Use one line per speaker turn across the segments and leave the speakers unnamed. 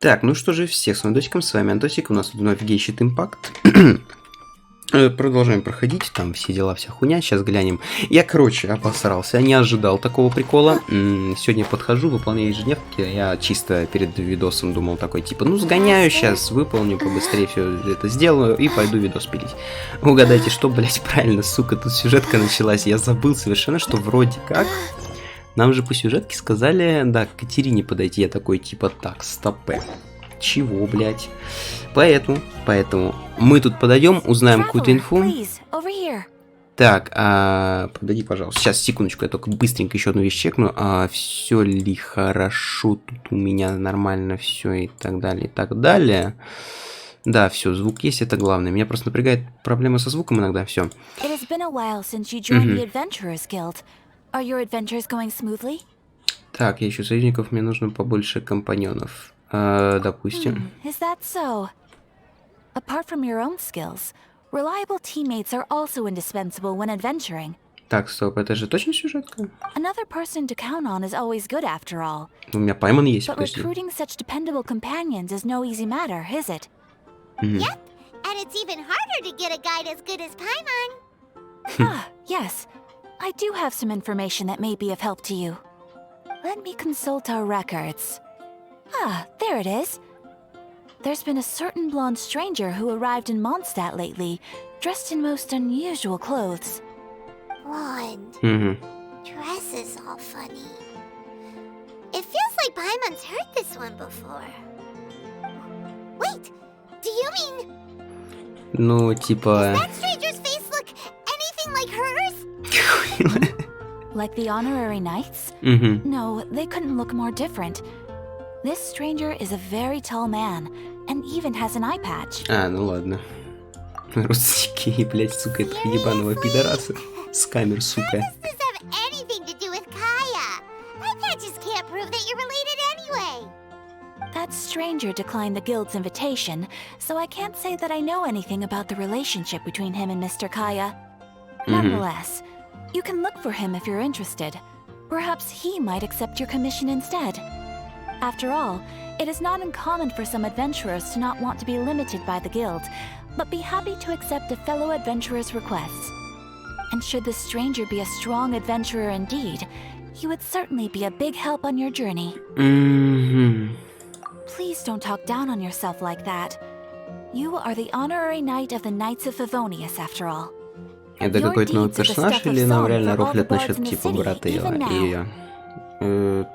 Так, ну что же, всех с вами дочком, с вами Антосик, у нас тут вновь Genshin импакт. Продолжаем проходить, там все дела, вся хуйня, сейчас глянем. Я, короче, обосрался, не ожидал такого прикола. Сегодня подхожу, выполняю ежедневки, я чисто перед видосом думал такой, типа, ну сгоняю сейчас, выполню, побыстрее все это сделаю и пойду видос пилить. Угадайте, что, блять, правильно, сука, тут сюжетка началась, я забыл совершенно, что вроде как... Нам же по сюжетке сказали, да, к Катерине подойти. Я такой, типа, так, стопэ. Чего, блядь? Поэтому мы тут подойдем, узнаем какую-то инфу. Так, подойди, пожалуйста. Сейчас, секундочку, я только быстренько еще одну вещь чекну. Все ли хорошо тут у меня нормально все и так далее, и так далее. Да, все, звук есть, это главное. Меня просто напрягает проблема со звуком иногда, все.
Are your adventures going smoothly?
Так, я ищу союзников, мне нужно побольше компаньонов. Допустим.
Is that so? Apart from your own skills, reliable teammates are also indispensable when adventuring.
Так, стоп, это же точно сюжетка?
Another person to count on is always good after all.
У меня Пайман есть,
But recruiting such dependable companions is no easy matter, is it?
Yep, and it's even harder to get a guide as good as Paimon.
Yes. I do have some information that may be of help to you. Let me consult our records. There it is. There's been a certain blonde stranger who arrived in Mondstadt lately, dressed in most unusual clothes.
Blonde. Dresses all funny. It feels like Paimon's heard this one before. Wait, do you mean...
Ну, типа...
Does that stranger's face look anything like hers?
Like the honorary knights? No, they couldn't look more different. This stranger is a very tall man, and even has an eye patch.
Ну ладно. Родственники, блять, сука, этого ебаного пидораса. С камер, сука.
How does this have anything to do with Kaya? That patches can't prove that you're related anyway.
That stranger declined the guild's invitation, so I can't say that I know anything about the relationship between him and Mr. Kaya. Nonetheless, you can look for him if you're interested. Perhaps he might accept your commission instead. After all, it is not uncommon for some adventurers to not want to be limited by the guild, but be happy to accept a fellow adventurer's requests. And should the stranger be a strong adventurer indeed, he would certainly be a big help on your journey. Please don't talk down on yourself like that. You are the honorary knight of the Knights of Favonius, after all.
Это какой-то новый персонаж или нам реально рофлят насчет типа брата ее?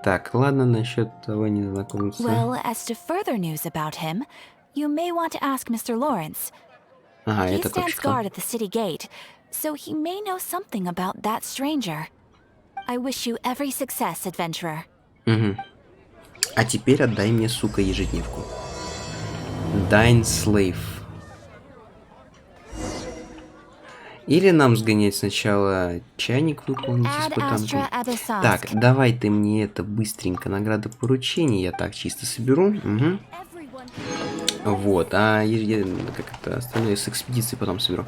Так, ладно, насчет того незнакомца.
Well, as to further news about him, you may want to ask Mr. Lawrence. He stands guard at the city gate, so he may know something about that stranger. I wish you every success, adventurer.
А теперь отдай мне, сука, ежедневку. Dine Slave. Или нам сгонять сначала чайник, выполнить испытанку. Так, давай ты мне это быстренько, награда поручений, я так чисто соберу. Вот, как это, остальное с экспедиции потом соберу.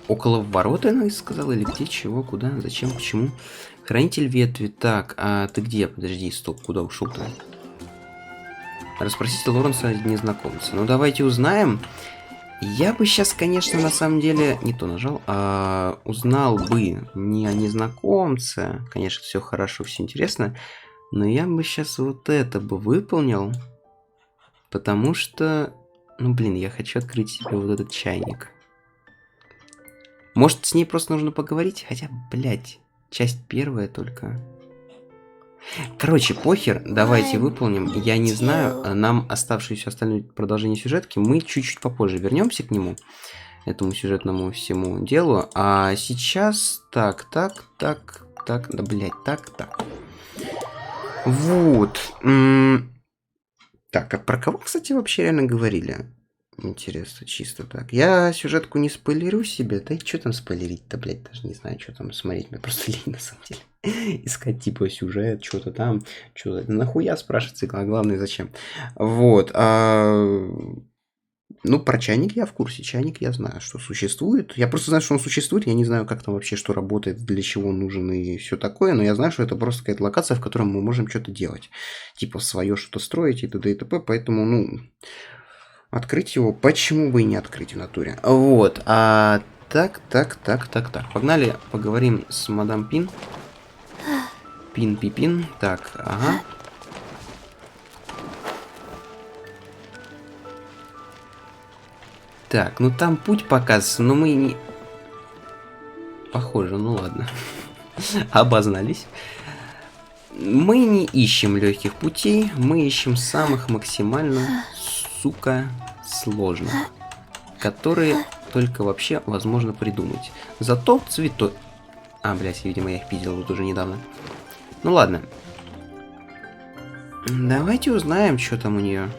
Около ворот, она сказала, или где, чего, куда, зачем, почему. Хранитель ветви, так, а ты где? Подожди, стоп, куда ушел-то? Расспросите Лоренса незнакомца. Ну, давайте узнаем. Я бы сейчас, конечно, на самом деле не то нажал, узнал бы не о незнакомце. Конечно, все хорошо, все интересно. Но я бы сейчас вот это бы выполнил. Потому что, ну блин, я хочу открыть себе вот этот чайник. Может, с ней просто нужно поговорить? Хотя, блядь, часть первая только. Короче, похер, давайте выполним. Я не знаю, нам оставшееся остальное продолжение сюжетки, мы чуть-чуть попозже вернемся к нему, этому сюжетному всему делу. А сейчас так, да, блядь, так. Вот. Так, а про кого, кстати, вообще реально говорили? Интересно, чисто так. Я сюжетку не спойлерю себе. Да и что там спойлерить-то, блядь, даже не знаю, что там смотреть. Мне просто лень, на самом деле. Искать, типа, сюжет, что-то там. Что-то нахуя спрашивается, главное, зачем. Вот. Ну, про чайник я в курсе. Чайник я знаю, что существует. Я просто знаю, что он существует. Я не знаю, как там вообще, что работает, для чего он нужен и все такое. Но я знаю, что это просто какая-то локация, в которой мы можем что-то делать. Типа свое что-то строить и т.д. и т.п. Поэтому, ну, открыть его, почему бы и не открыть в натуре. Вот. Так. Погнали, поговорим с мадам Пин. Пин-пипин. Так, ага. Так, ну там путь показан, но мы не... Похоже, ну ладно. Обознались. Мы не ищем легких путей, мы ищем самых максимально, сука, сложных, которые только вообще возможно придумать. Зато цветок... А, блядь, видимо, я их видел вот уже недавно. Ну ладно. Давайте узнаем, что там у нее.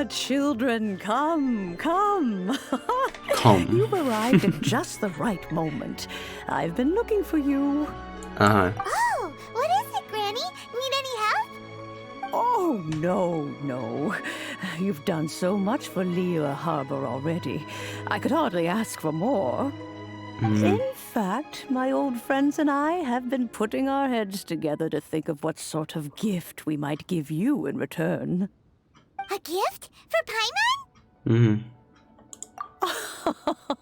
Children, come.
Come.
You've arrived at just the right moment. I've been looking for you.
Ага.
Oh, what is it, Granny? Need any help?
Oh, no. You've done so much for Lea Harbor already. I could hardly ask for more. In fact, my old friends and I have been putting our heads together to think of what sort of gift we might give you in return.
A gift? For Paimon?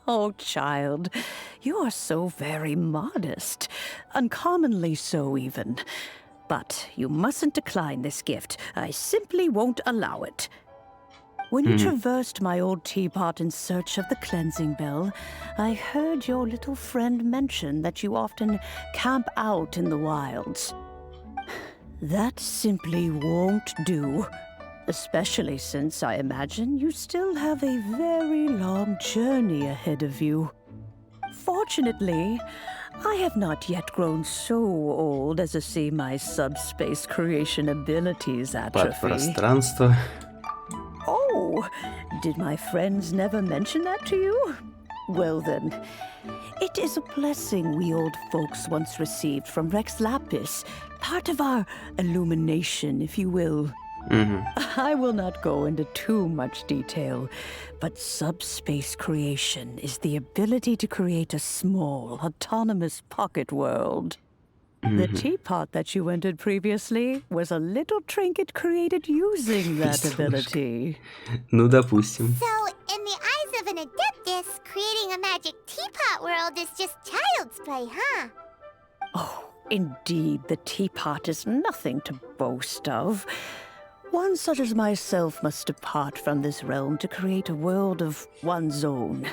Oh, child, you are so very modest. Uncommonly so, even. But you mustn't decline this gift. I simply won't allow it. When you traversed my old teapot in search of the cleansing bell, I heard your little friend mention that you often camp out in the wilds. That simply won't do. Especially since I imagine you still have a very long journey ahead of you. Fortunately, I have not yet grown so old as to see my subspace creation abilities atrophy.
Подпространство.
Oh, did my friends never mention that to you? Well then, it is a blessing we old folks once received from Rex Lapis, part of our illumination, if you will. I will not go into too much detail, but subspace creation is the ability to create a small, autonomous pocket world. The teapot that you entered previously was a little trinket created using that ability.
Ну, допустим.
So, in the eyes of an adeptus, creating a magic teapot world is just child's play, huh?
Oh, indeed, the teapot is nothing to boast of. One such as myself must depart from this realm to create a world of one's own.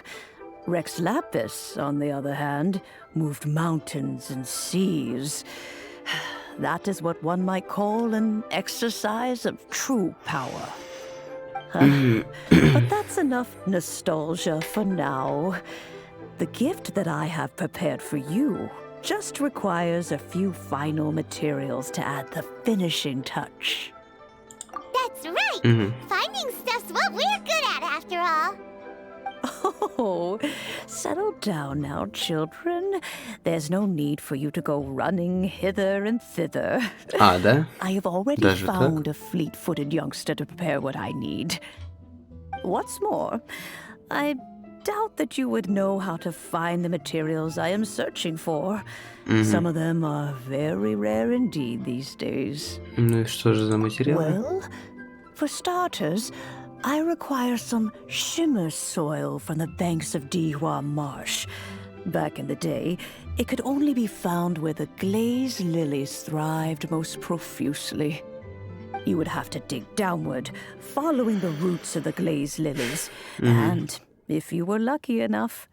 Rex Lapis, on the other hand, moved mountains and seas. That is what one might call an exercise of true power. But that's enough nostalgia for now. The gift that I have prepared for you just requires a few final materials to add the finishing touch.
That's right! Finding stuff's what we're good at, after all.
Oh, settle down now, children. There's no need for you to go running hither and thither.
А, да?
I have already
Даже
found
так?
a fleet-footed youngster to prepare what I need. What's more, I doubt that you would know how to find the materials I am searching for. Some of them are very rare indeed these days.
Ну и что же за материалы?
Well, for starters, I require some shimmer soil from the banks of Dihua Marsh. Back in the day, it could only be found where the glazed lilies thrived most profusely. You would have to dig downward, following the roots of the glazed lilies, and if you were lucky enough,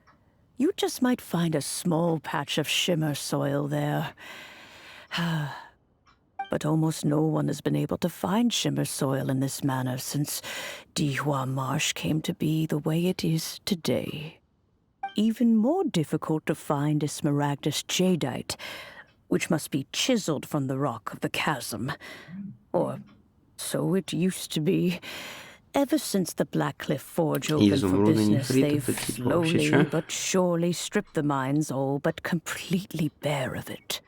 you just might find a small patch of shimmer soil there. But almost no one has been able to find shimmer soil in this manner since Dihua Marsh came to be the way it is today. Even more difficult to find is smaragdus jadeite, which must be chiseled from the rock of the chasm. Or so it used to be. Ever since the Blackcliff Forge opened for
Изумрудный
business,
нефрит,
they've
это типа вообще
slowly
чё?
but surely stripped the mines all but completely bare of it.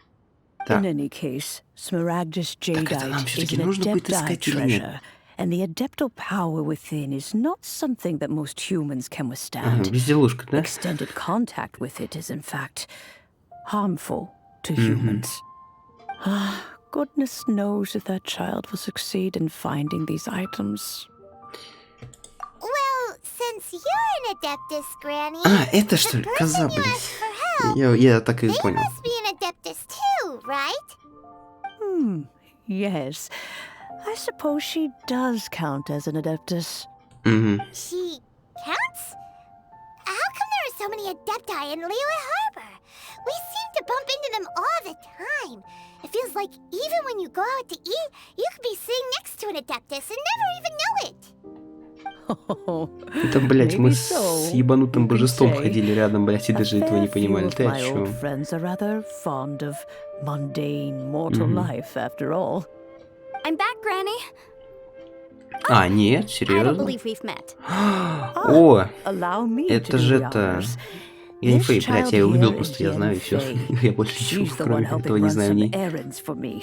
Так.
In any case, smaragdus
Так это нам
jadeite is
всё-таки
an
нужно будет
adepti
искать или нет?
treasure, and the adeptal power within is not something that most humans can withstand.
Безделушка, да?
Extended contact with it is, in fact, harmful to humans. Goodness knows if that child will succeed in finding these items.
Well, since you're an Adeptus, Granny,
Это что ли?
the
Коза,
person you
блядь.
asked for help,
Я так и
they
понял.
must be an Adeptus too, right?
Yes. I suppose she does count as an Adeptus.
She counts? How come there are so many Adepti in Liyue Harbor? We seem to bump into them all the time. It feels like even when you go out to eat, you could be sitting next to an Adeptus and never even know it.
Это, блядь, мы
Maybe
с
so,
ебанутым
you could
божеством
say.
ходили рядом, блядь, и
A
даже этого не
fair few
понимали.
of
Ты о
my old
чем?
friends are rather fond of mundane mortal life, after all.
I'm back, Granny.
Нет,
I don't
серьезно?
believe we've met.
О,
Allow me
это
to
же
do the
это...
honors.
Яньфэй,
This
блядь,
child
я ее убил
here
просто,
is
я знаю, и все.
Яньфэй.
Я больше ничего,
She's the one
кроме
helping
этого, не
run
знаю о
some
ней.
errands for me.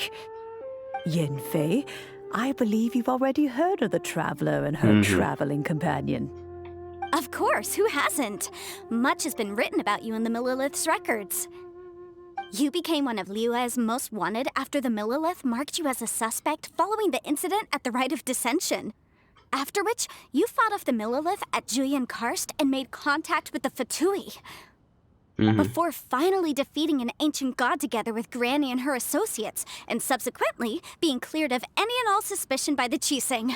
Yenfei, I believe you've already heard of the traveler and her traveling companion.
Of course, who hasn't? Much has been written about you in the Millilith's records. You became one of Liyue's most wanted after the Millilith marked you as a suspect following the incident at the Rite of Dissension. After which, you fought off the Millilith at Julian Karst and made contact with the Fatui. Before finally defeating an ancient god together with Granny and her associates, and subsequently being cleared of any and all suspicion by the Chiseng.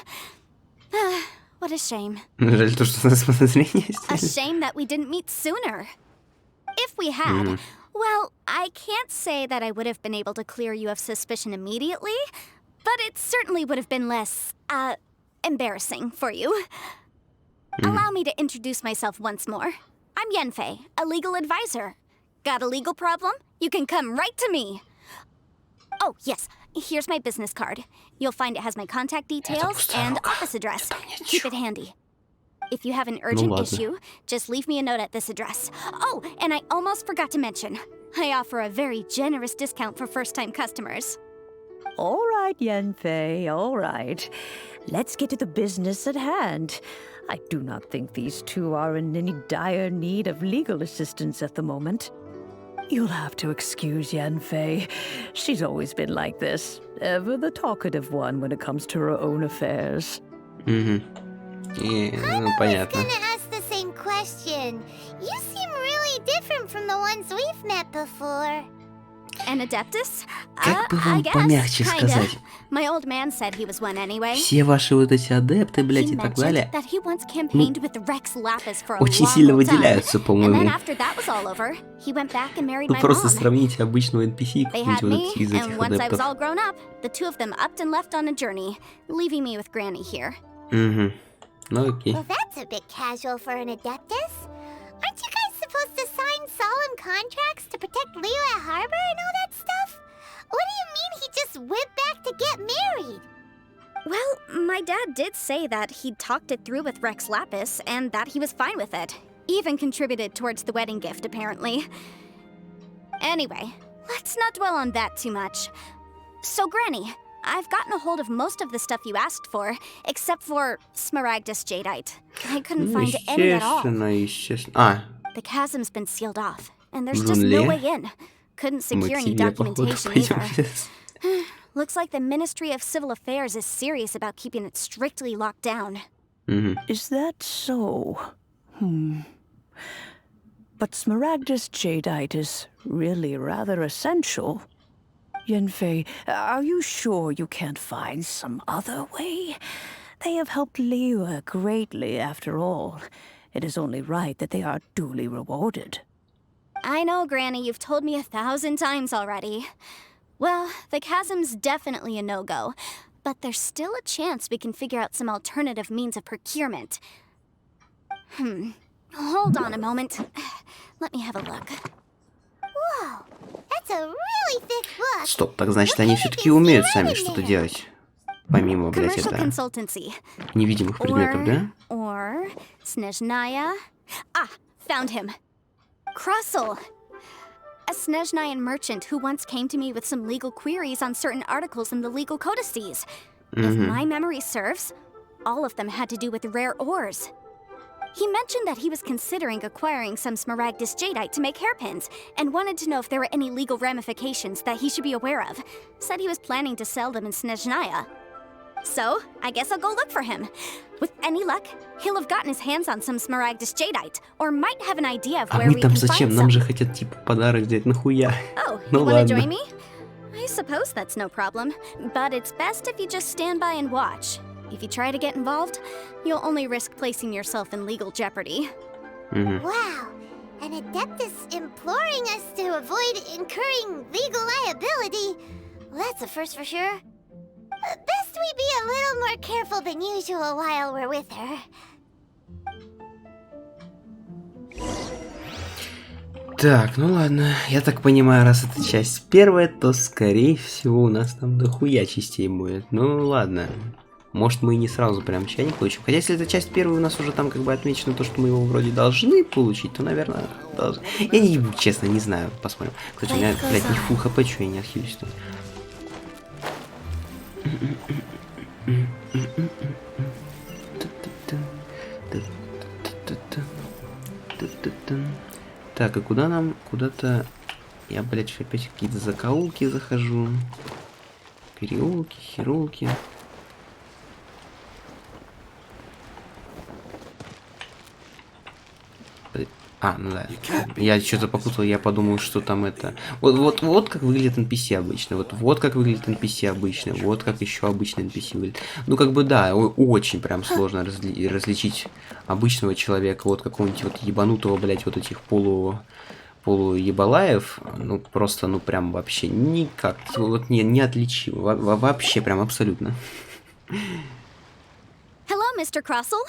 What a shame.
Жаль то, что у нас подозрения
A
сняли.
shame that we didn't meet sooner. If we had, well, I can't say that I would have been able to clear you of suspicion immediately, but it certainly would have been less, embarrassing for you. Allow me to introduce myself once more. I'm Yenfei, a legal advisor. Got a legal problem? You can come right to me. Oh, yes, here's my business card. You'll find it has my contact details and office address. Keep it handy. If you have an urgent
ладно.
issue, just leave me a note at this address. Oh, and I almost forgot to mention, I offer a very generous discount for first-time customers.
All right, Yenfei, all right. Let's get to the business at hand. I do not think these two are in any dire need of legal assistance at the moment. You'll have to excuse Yenfei. She's always been like this, ever the talkative one when it comes to her own affairs.
Ну, понятно.
I was gonna ask the same question. You seem really different from the ones we've met before.
An Adeptus?
Как бы
I
вам
guess,
помягче
kinda.
сказать?
My old man said he was one anyway.
Все ваши вот эти адепты, блядь,
He
и так
mentioned
далее,
that he once campaigned with Rex Lapis for a
очень
long
сильно
time.
выделяются,
And then
по-моему.
after that was all over, he went back and married
Ну,
my
просто
mom.
сравните обычного NPC и
They
какого-нибудь
had
вот
me,
из
and
этих
once I was
адептов.
all grown up, the two of them upped and left on a journey, leaving me with Granny here.
Ну, окей.
Well, that's a bit casual for an Adeptus. Aren't you guys supposed to sign solemn contracts to protect Liyue Harbor and all that stuff? What do you mean he just went back to get married?
Well, my dad did say that he'd talked it through with Rex Lapis and that he was fine with it. Even contributed towards the wedding gift, apparently. Anyway, let's not dwell on that too much. So, Granny, I've gotten a hold of most of the stuff you asked for, except for Smaragdus Jadeite. I couldn't
Ну,
find any at all.
естественно.
The chasm's been sealed off, and there's just no
Блин.
way in. Couldn't
Мы
secure
к
any
тебе, походу,
documentation
пойдем
either.
сейчас.
Looks like the Ministry of Civil Affairs is serious about keeping it strictly locked down.
Is that so? But Smaragdus Jadeite is really rather essential. Yenfei, are you sure you can't find some other way? They have helped Liyue greatly, after all. It is only right that they are duly rewarded.
I know, Granny, you've told me 1,000 times already. Well, the chasm's definitely a no-go, but there's still a chance we can figure out some alternative means of procurement. Hold on a moment. Let me have a look.
Whoa, that's a really thick book.
Стоп, так значит, они все-таки умеют сами что-то делать. Помимо, блядь,
Commercial
это
consultancy.
невидимых предметов, да?
Or Snezhnaya. Ah, found him. Krusel. A Snezhnayan merchant who once came to me with some legal queries on certain articles in the legal codices. If my memory serves,
all of them had to do with rare ores. He mentioned that he was considering acquiring some Smaragdus jadeite to make hairpins, and wanted to know if there were any legal ramifications that he should be aware of. Said he was planning to sell them in Snezhnaya. So, I guess I'll go look for him. With any luck, he'll have gotten his hands on some Smaragdus jadeite, or might have an idea of
А
where
мы
we
там
can
зачем?
find
Нам
some.
же хотят типа подарок взять, нахуя?
Oh,
Ну
you wanna
ладно.
join me? I suppose that's no problem, but it's best if you just stand by and watch. If you try to get involved, you'll only risk placing yourself in legal jeopardy.
Wow, an Adeptus imploring us to avoid incurring legal liability. Well, that's a first for sure. Best we be a little more careful than usual while we're with her.
Так, ну ладно. Я так понимаю, раз это часть первая, то скорее всего у нас там дохуя частей будет. Ну ладно. Может, мы и не сразу прям чайник получим. Хотя, если это часть первая, у нас уже там как бы отмечено то, что мы его вроде должны получить, то, наверное, должны. Я не, честно, не знаю. Посмотрим. Кстати, у меня, блядь, не фул хп, что я не отхилюсь тут. Так, и куда нам? Куда-то... Я, блядь, опять в какие-то закоулки захожу. Переулки, херулки. А, ну да. Я что-то попутал, я подумал, что там это... Вот как выглядит NPC обычно. Вот как выглядит NPC обычно. Вот как еще обычный NPC выглядит. Ну, как бы да, очень прям сложно различить обычного человека от какого-нибудь вот ебанутого, блядь, вот этих полуебалаев. Ну, просто, ну, прям вообще никак. Вот неотличимо. Вообще прям абсолютно.
Hello, Mr. Crossell.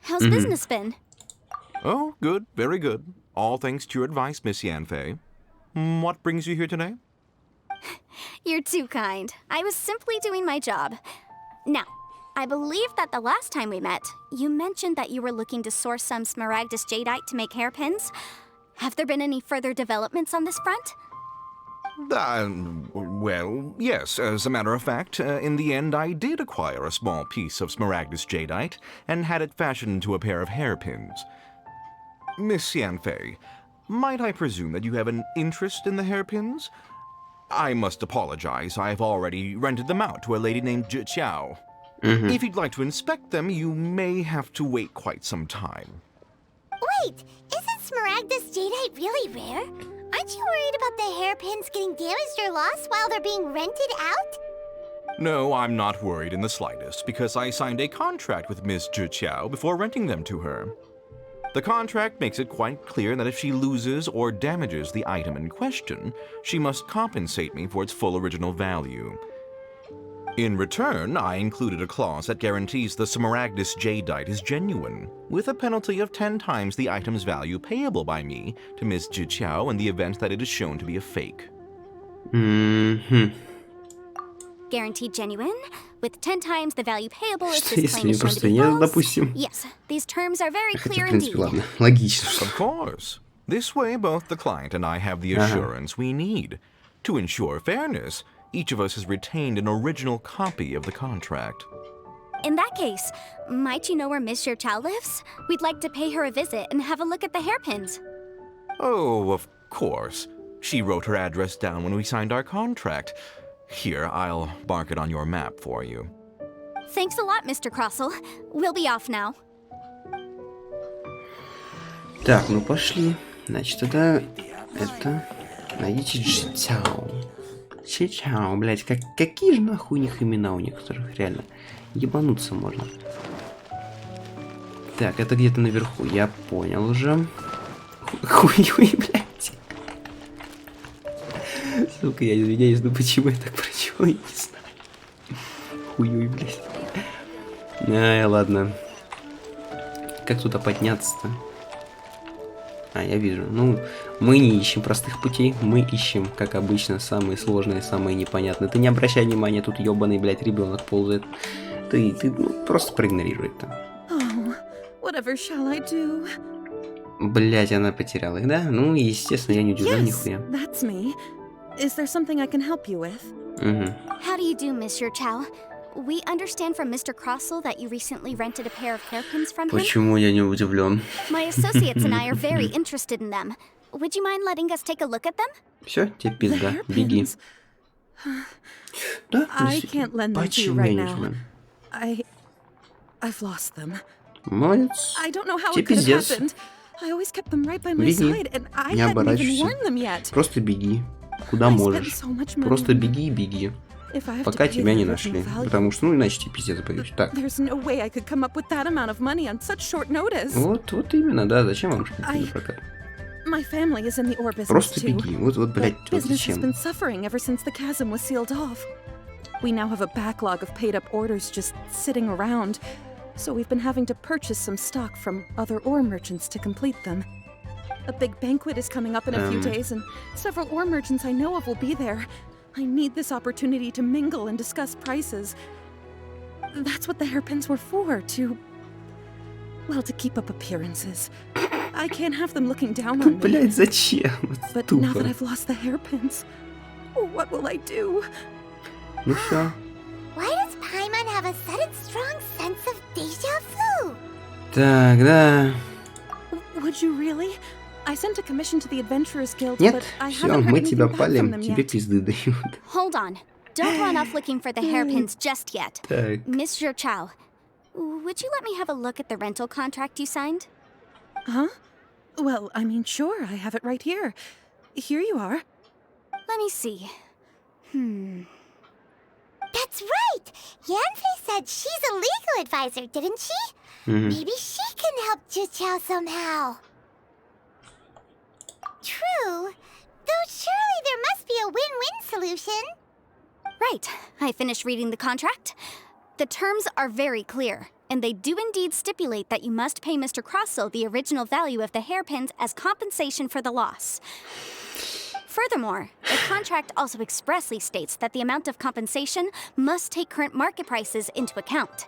How's business been?
Oh, good, very good. All thanks to your advice, Miss Yanfei. What brings you here today?
You're too kind. I was simply doing my job. Now, I believe that the last time we met, you mentioned that you were looking to source some Smaragdus jadeite to make hairpins. Have there been any further developments on this front?
Well, yes, as a matter of fact, in the end I did acquire a small piece of Smaragdus jadeite and had it fashioned into a pair of hairpins. Miss Yanfei, might I presume that you have an interest in the hairpins? I must apologize, I've already rented them out to a lady named Zhiqiao. If you'd like to inspect them, you may have to wait quite some time.
Wait, isn't Smaragdus jadeite really rare? Aren't you worried about the hairpins getting damaged or lost while they're being rented out?
No, I'm not worried in the slightest, because I signed a contract with Miss Zhiqiao before renting them to her. The contract makes it quite clear that if she loses or damages the item in question, she must compensate me for its full original value. In return, I included a clause that guarantees the Smaragdus jadeite is genuine, with a penalty of 10 times the item's value payable by me to Miss Zhiqiao in the event that it is shown to be a fake.
Guaranteed genuine, with 10 times the value payable if
Что
this
если
claim is shown
просто
to be
нет,
false?
допустим?
Yes, these terms are very
Хотя,
clear
в принципе,
indeed.
ладно. Логично.
Of course. This way, both the client and I have the assurance we need. To ensure fairness, each of us has retained an original copy of the contract.
In that case, might you know where Miss Zhiqiao lives? We'd like to pay her a visit and have a look at the hairpins.
Oh, of course. She wrote her address down when we signed our contract. Here, I'll mark it on your map for you.
Thanks a lot, Mr. Crossell. We'll be off now.
Так, ну пошли. Значит, тогда это... Найдите Чичао. Чичао, блядь, какие же нахуй у них имена у некоторых, реально. Ебануться можно. Так, это где-то наверху, я понял уже. Хуй, блядь. Сука, я извиняюсь, но почему я так прочел, я не знаю. Хуй, блядь. Ай, ладно. Как туда подняться-то? А, я вижу. Ну, мы не ищем простых путей, мы ищем, как обычно, самые сложные, самые непонятные. Ты не обращай внимания, тут ебаный, блядь, ребенок ползает. Ты ну, просто проигнорируй это.
Oh, whatever shall I do?
Блядь, она потеряла их, да? Ну, естественно, я не удивлен нихуя.
That's me. Is there something I can help you with?
How do you do, Miss Zhiqiao? We understand from Mr. Crossell that you recently rented a pair of hairpins from him.
Почему я не удивлен?
My associates and I are very interested in them. Would you mind letting us take a look at them?
Все, тебе пизда,
The
беги.
hairpins.
Да?
I can't lend them to you
Почему
right
я не
now.
знаю?
I've lost them.
Молодец.
I don't know how
Тебе
it could have
пиздец.
happened. I always kept them right by my
Беги.
side, and I
Не
hadn't even
оборачивайся.
worn them yet.
Просто беги. Куда
I
можешь.
spent so much money
Просто
on them.
беги и беги.
If I have to
Пока
pay
тебя
the
не
original
нашли.
value,
Потому что, ну, иначе тебе пиздец боюсь. Так.
there's no way I could come up with that amount of money on such short notice.
Вот именно, да. Зачем вам что-то
I-
прокат?
My family is in the ore business
Просто
too.
беги. Вот, блядь,
But
вот
business has
зачем?
been suffering ever since the chasm was sealed off. We now have a backlog of paid-up orders just sitting around, so we've been having to purchase some stock from other ore merchants to complete them. A big banquet is coming up in a few days, and several ore merchants I know of will be there. I need this opportunity to mingle and discuss prices. That's what the hairpins were for, to keep up appearances. I can't have them looking down on me.
Блядь, зачем?
But now
Тупо.
that I've lost the hairpins, what will I do?
Ну все.
Why does Paimon have a sudden strong sense of deja vu?
Так, да.
Would you really? I sent a commission to the Adventurers Guild,
Нет,
but I
все,
haven't heard
мы тебя
anything back from
палим,
them
тебе
yet.
пизды дают.
Hold on. Don't run off looking for the hairpins just yet.
Так.
Mr. Chow, would you let me have a look at the rental contract you signed?
Huh? Well, I mean, sure, I have it right here. Here you are.
Let me see.
That's right! Yanfei said she's a legal advisor, didn't she? Maybe she can help Juqiao somehow. True. Though surely there must be a win-win solution.
Right. I finished reading the contract. The terms are very clear, and they do indeed stipulate that you must pay Mr. Crossell the original value of the hairpins as compensation for the loss. Furthermore, the contract also expressly states that the amount of compensation must take current market prices into account.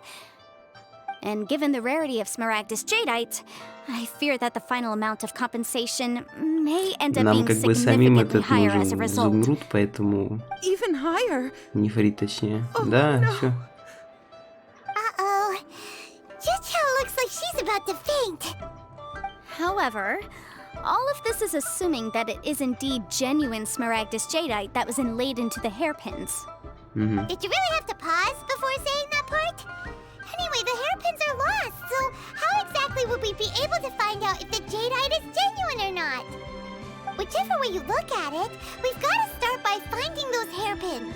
And given the rarity of Smaragdus jadeite, I fear that the final amount of compensation may end up
Нам
being
как бы самим
significantly
этот
higher as a
нужен
result.
изумруд, поэтому...
Even higher.
Нефрит точнее.
Oh,
Да,
no.
все.
Uh-oh. Juqiao looks like she's about to faint.
However, all of this is assuming that it is indeed genuine Smaragdus jadeite that was inlaid into the hairpins.
Did you really have to pause before saying that part? Anyway, the hairpins are lost, so how exactly would we be able to find out if the jadeite is genuine or not? Whichever way you look at it, we've got to start by finding those hairpins.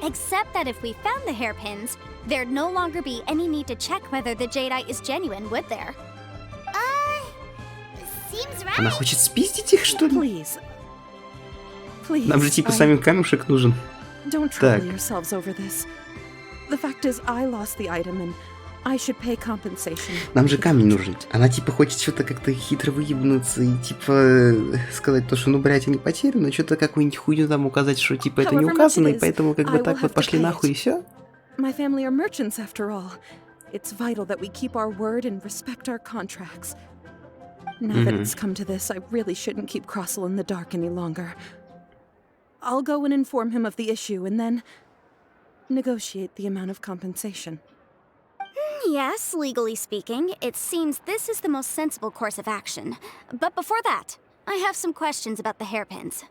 Except that if we found the hairpins, there'd no longer be any need to check whether the jadeite is genuine, would there?
Seems
Она
right.
хочет спиздить их, что ли?
Please. Please.
Нам же типа самим камешек нужен.
Don't
Так.
trouble yourselves over this. The fact is, I lost the item, and I should pay compensation.
Нам же камень нужен. Она типа хочет что-то как-то хитро выебнуться и типа сказать то, что ну, блядь, они потеряны, что-то какую-нибудь хуйню там указать, что типа это не
However much
указано,
it
и
is,
поэтому как
I
бы
will
так
have
вот
to
пошли
pay
нахуй
it.
и все.
My family are merchants, after all. It's vital that we keep our word and respect our contracts. Now that it's come to this, I really shouldn't keep Crossell in the dark any longer. I'll go and inform him of the issue, and then negotiate the amount of compensation.
Yes, legally speaking, it seems this is the most sensible course of action. But before that, I have some questions about the hairpins.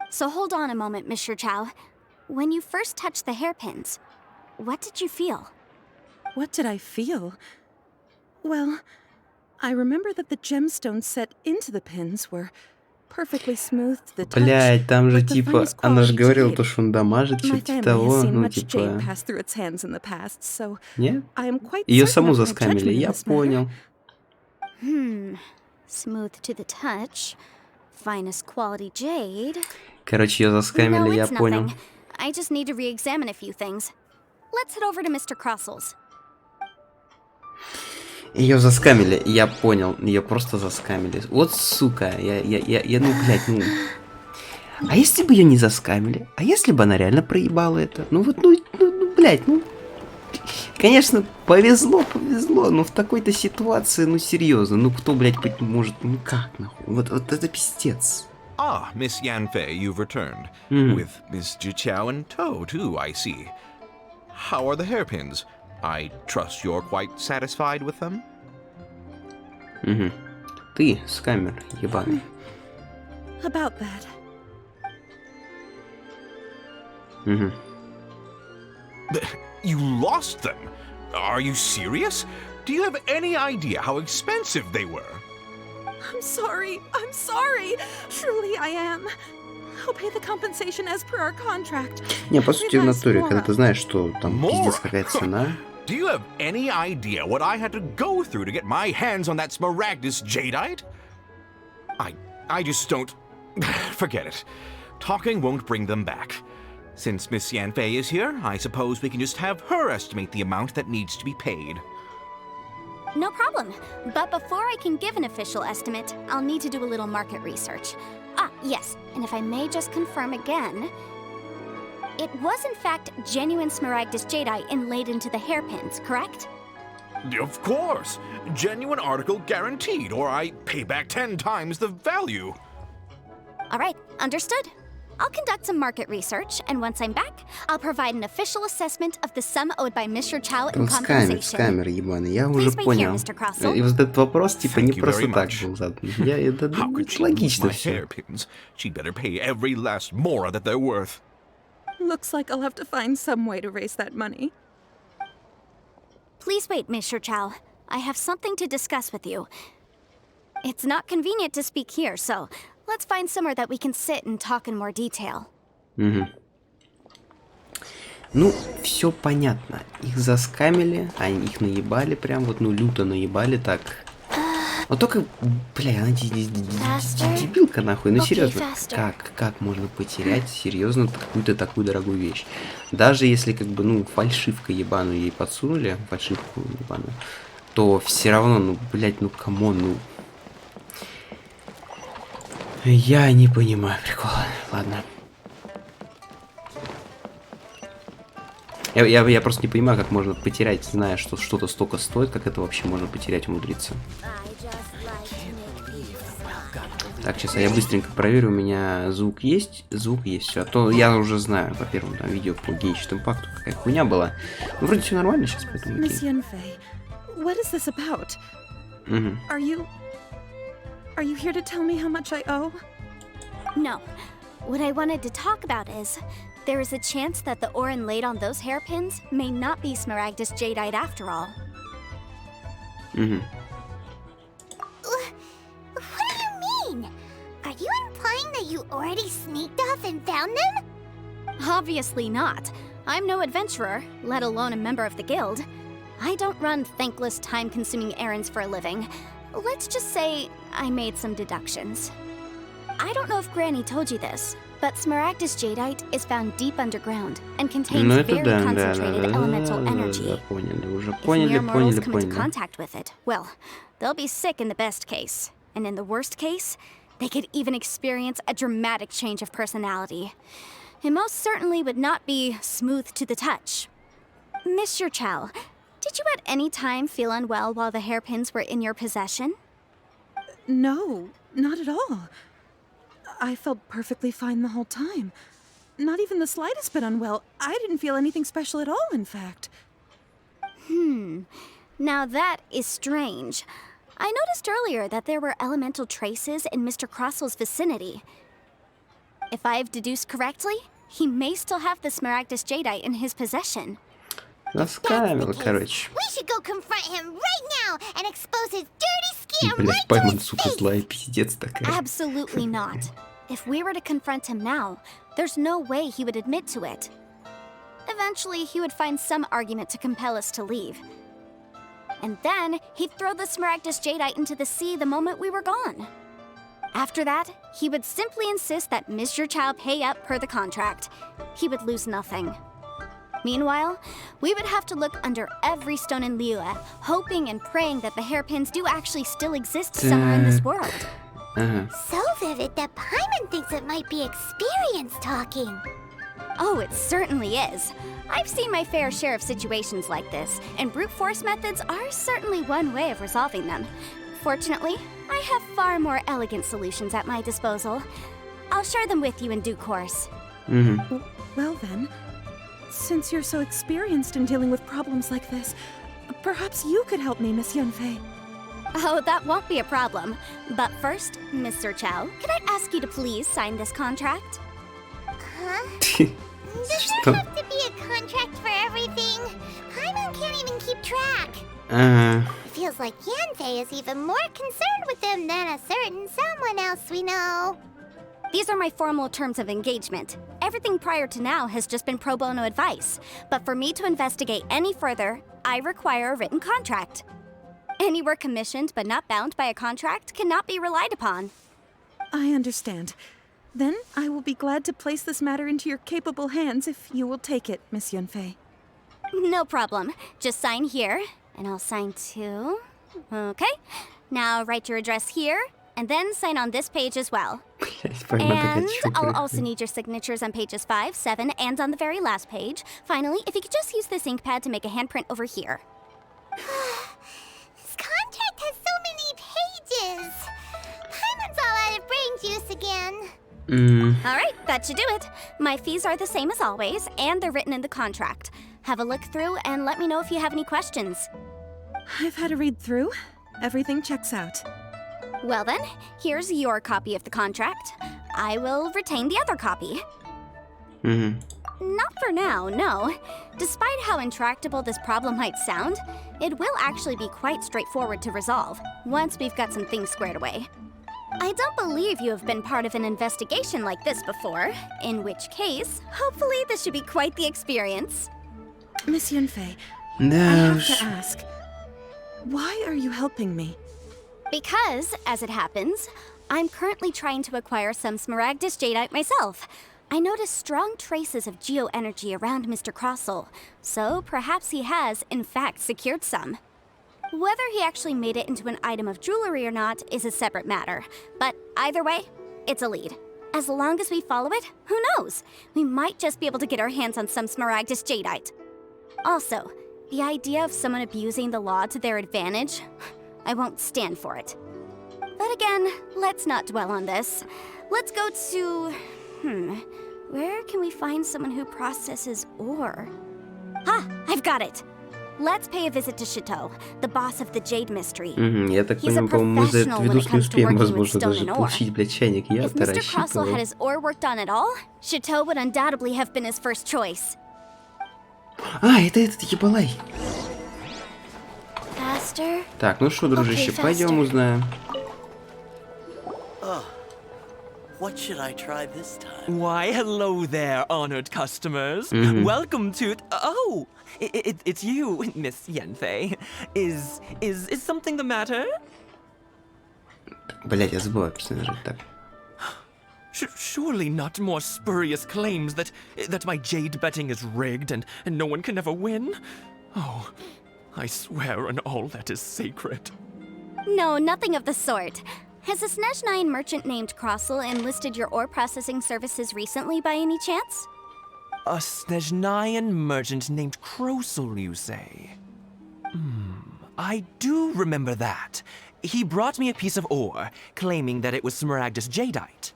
So hold on a moment, Mr. Chow. When you first touched the hairpins, what did you feel?
What did I feel? Well, I remember that the gemstones set into the pins were perfectly smooth to the touch.
Блядь, там же
like the
типа,
finest
она же
quality
говорила
jade.
то, что он дамажит,
My
что-то типа
family has
того,
seen
ну
much jade
типа...
pass through its hands in the past, so
Нет?
I am quite
Ее
certain
саму
of my
заскамили,
judgment in
я
this matter.
понял.
Smooth to the touch. Finest quality jade.
Короче, ее заскамили,
No,
я
it's
понял.
nothing. I just need to re-examine a few things. Let's head over to Mr. Crossell's.
Ее заскамили, я понял. Ее просто заскамили. Вот сука, я, ну, блядь, ну... А если бы ее не заскамили? А если бы она реально проебала это? Ну вот, ну, блядь, ну... Конечно, повезло, но в такой-то ситуации, ну серьезно, ну кто, блядь, быть может, ну как нахуй? Вот это пиздец.
Ah, Miss Yanfei, you've returned. With Miss Juqiao in tow, too, I see. how are the hairpins? I trust you're quite satisfied with them?
Угу. Ты, скамер, ебаный.
About that.
Угу.
You lost them? Are you serious? Do you have any idea how expensive they were?
I'm sorry. Truly I am. I'll pay the compensation as per our contract.
Не, по сути, в
We've asked
натуре,
more.
когда ты знаешь, что там
More?
пиздец какая цена.
Do you have any idea what I had to go through to get my hands on that Smaragdus jadeite? I just don't... Forget it. Talking won't bring them back. Since Miss Yanfei is here, I suppose we can just have her estimate the amount that needs to be paid.
No problem. But before I can give an official estimate, I'll need to do a little market research. Ah, yes, and if I may just confirm again, it was in fact genuine Smaragdus jadeite inlaid into the hairpins, correct?
Of course! Genuine article guaranteed, or I pay back 10 times the value.
All right, understood. I'll conduct some market research, and once I'm back, I'll provide an official assessment of the sum owed by Mr. Chow in compensation.
Скамер ебаный, я уже
Please wait here,
понял.
Mr. Crossell.
И вот этот вопрос, типа, не
Thank you
просто
very
так
much.
был задан. Это
How could she lose
логично
my
все.
hairpins? She'd better pay every last mora that they're worth.
Looks like I'll have to find some way to raise that money.
Please wait, Mr. Chow. I have something to discuss with you. It's not convenient to speak here, so let's find somewhere that we can sit and talk in more detail.
Угу. Ну, все понятно. Их заскамили, они их наебали прям, вот, ну, люто наебали так. Но только, бля, она дебилка нахуй, ну серьезно, как можно потерять серьезно какую-то такую дорогую вещь? Даже если как бы, ну, фальшивка ебаную ей подсунули, фальшивку ебаную, то все равно, ну, блять, ну, камон, ну... Я не понимаю прикола, ладно. Я просто не понимаю, как можно потерять, зная, что что-то столько стоит, как это вообще можно потерять, умудриться. Так, сейчас я быстренько проверю, у меня звук есть, все. А то я уже знаю по первому там видео по Genshin Impact, какая хуйня была. Ну, вроде все нормально сейчас, поэтому
Miss
окей.
Yanfei, what is this about?
Угу.
Are you here to tell me how much I owe?
No. What I wanted to talk about is, there is a chance that the ore inlaid on those hairpins may not be Smaragdus jadeite after all.
Угу.
What do you mean? Are you implying that you already sneaked off and found them?
Obviously not. I'm no adventurer, let alone a member of the guild. I don't run thankless, time-consuming errands for a living. Let's just say I made some deductions. I don't know if Granny told you this, but Smaragdus jadeite is found deep underground and contains
Ну это
very
да,
concentrated elemental energy.
поняли, уже
If mere mortals
поняли.
come into contact with it, well, they'll be sick in the best case. And in the worst case, they could even experience a dramatic change of personality. It most certainly would not be smooth to the touch. Mr. Chow, did you at any time feel unwell while the hairpins were in your possession?
No, not at all. I felt perfectly fine the whole time. Not even the slightest bit unwell. I didn't feel anything special at all, in fact.
Now that is strange. I noticed earlier that there were elemental traces in Mr. Crossell's vicinity. If I've deduced correctly, he may still have the Smaragdus jadeite in his possession.
Заскамил, короче.
We should go confront him right now and expose his dirty skin
Блять,
right to
пойман,
his
сука,
face.
злая пиздец такая.
Absolutely not. If we were to confront him now, there's no way he would admit to it. Eventually, he would find some argument to compel us to leave. And then, he'd throw the Smaragdus jadeite into the sea the moment we were gone. After that, he would simply insist that Mr. Chow pay up per the contract. He would lose nothing. Meanwhile, we would have to look under every stone in Liyue, hoping and praying that the hairpins do actually still exist somewhere in this world.
Ага.
So vivid that Paimon thinks it might be experience talking.
Oh, it certainly is. I've seen my fair share of situations like this, and brute force methods are certainly one way of resolving them. Fortunately, I have far more elegant solutions at my disposal. I'll share them with you in due course.
Угу.
Well then, Since you're so experienced in dealing with problems like this, perhaps you could help me, Miss Yunfei.
Oh, that won't be a problem. But first, Mr. Chow, could I ask you to please sign this contract?
Huh? Does there have to be a contract for everything? Paimon can't even keep track. It feels like Yanfei is even more concerned with them than a certain someone else we know.
These are my formal terms of engagement. Everything prior to now has just been pro bono advice. But for me to investigate any further, I require a written contract. Any work commissioned but not bound by a contract cannot be relied upon.
I understand. Then I will be glad to place this matter into your capable hands if you will take it, Miss Yunfei.
No problem. Just sign here, and I'll sign too. Okay. Now write your address here, and then sign on this page as well. And I'll also need your signatures on pages 5, 7, and on the very last page. Finally, if you could just use this ink pad to make a handprint over here.
This contract has so many pages. Paimon's all out of brain juice again.
Alright, that should do it. My fees are the same as always, and they're written in the contract. Have a look through and let me know if you have any questions.
I've had a read through. Everything checks out.
Well then, here's your copy of the contract. I will retain the other copy. Not for now, no. Despite how intractable this problem might sound, it will actually be quite straightforward to resolve, once we've got some things squared away. I don't believe you have been part of an investigation like this before, in which case, hopefully this should be quite the experience.
Miss Yunfei,
No.
I have to ask, why are you helping me?
Because, as it happens, I'm currently trying to acquire some Smaragdus Jadeite myself. I noticed strong traces of geoenergy around Mr. Crossel, so perhaps he has, in fact, secured some. Whether he actually made it into an item of jewelry or not is a separate matter, but either way, it's a lead. As long as we follow it, who knows? We might just be able to get our hands on some Smaragdus Jadeite. Also, the idea of someone abusing the law to their advantage, I won't stand for it. But again, let's not dwell on this. Let's go to... where can we find someone who processes ore? I've got it! Let's pay a visit to Chateau, the boss of the Jade Mystery.
Я так
He's a
понимаю, по-моему, мы за этот
professional when
видос
it
не
comes to
успеем,
working with
возможно,
stone
даже
and ore.
получить, блядь, чайник. Я
If Mr. Crossel
рассчитывал.
had his ore worked on at all, Chateau would undoubtedly have been his first choice.
Это этот ебалай.
Faster?
Так, ну что, дружище,
Okay,
пойдем
faster.
узнаем.
What should I try this time?
Why, hello there, honored customers. Welcome to... Oh, it's you, Miss Yanfei. Is something the matter?
Блядь, я забыл, как нажать так.
Surely not more spurious claims that my jade betting is rigged and no one can ever win? Oh, I swear on all that is sacred.
No, nothing of the sort. Has a Snezhnayan merchant named Crossel enlisted your ore processing services recently by any chance?
A Snezhnayan merchant named Crossel, you say? I do remember that. He brought me a piece of ore, claiming that it was Smaragdus Jadeite.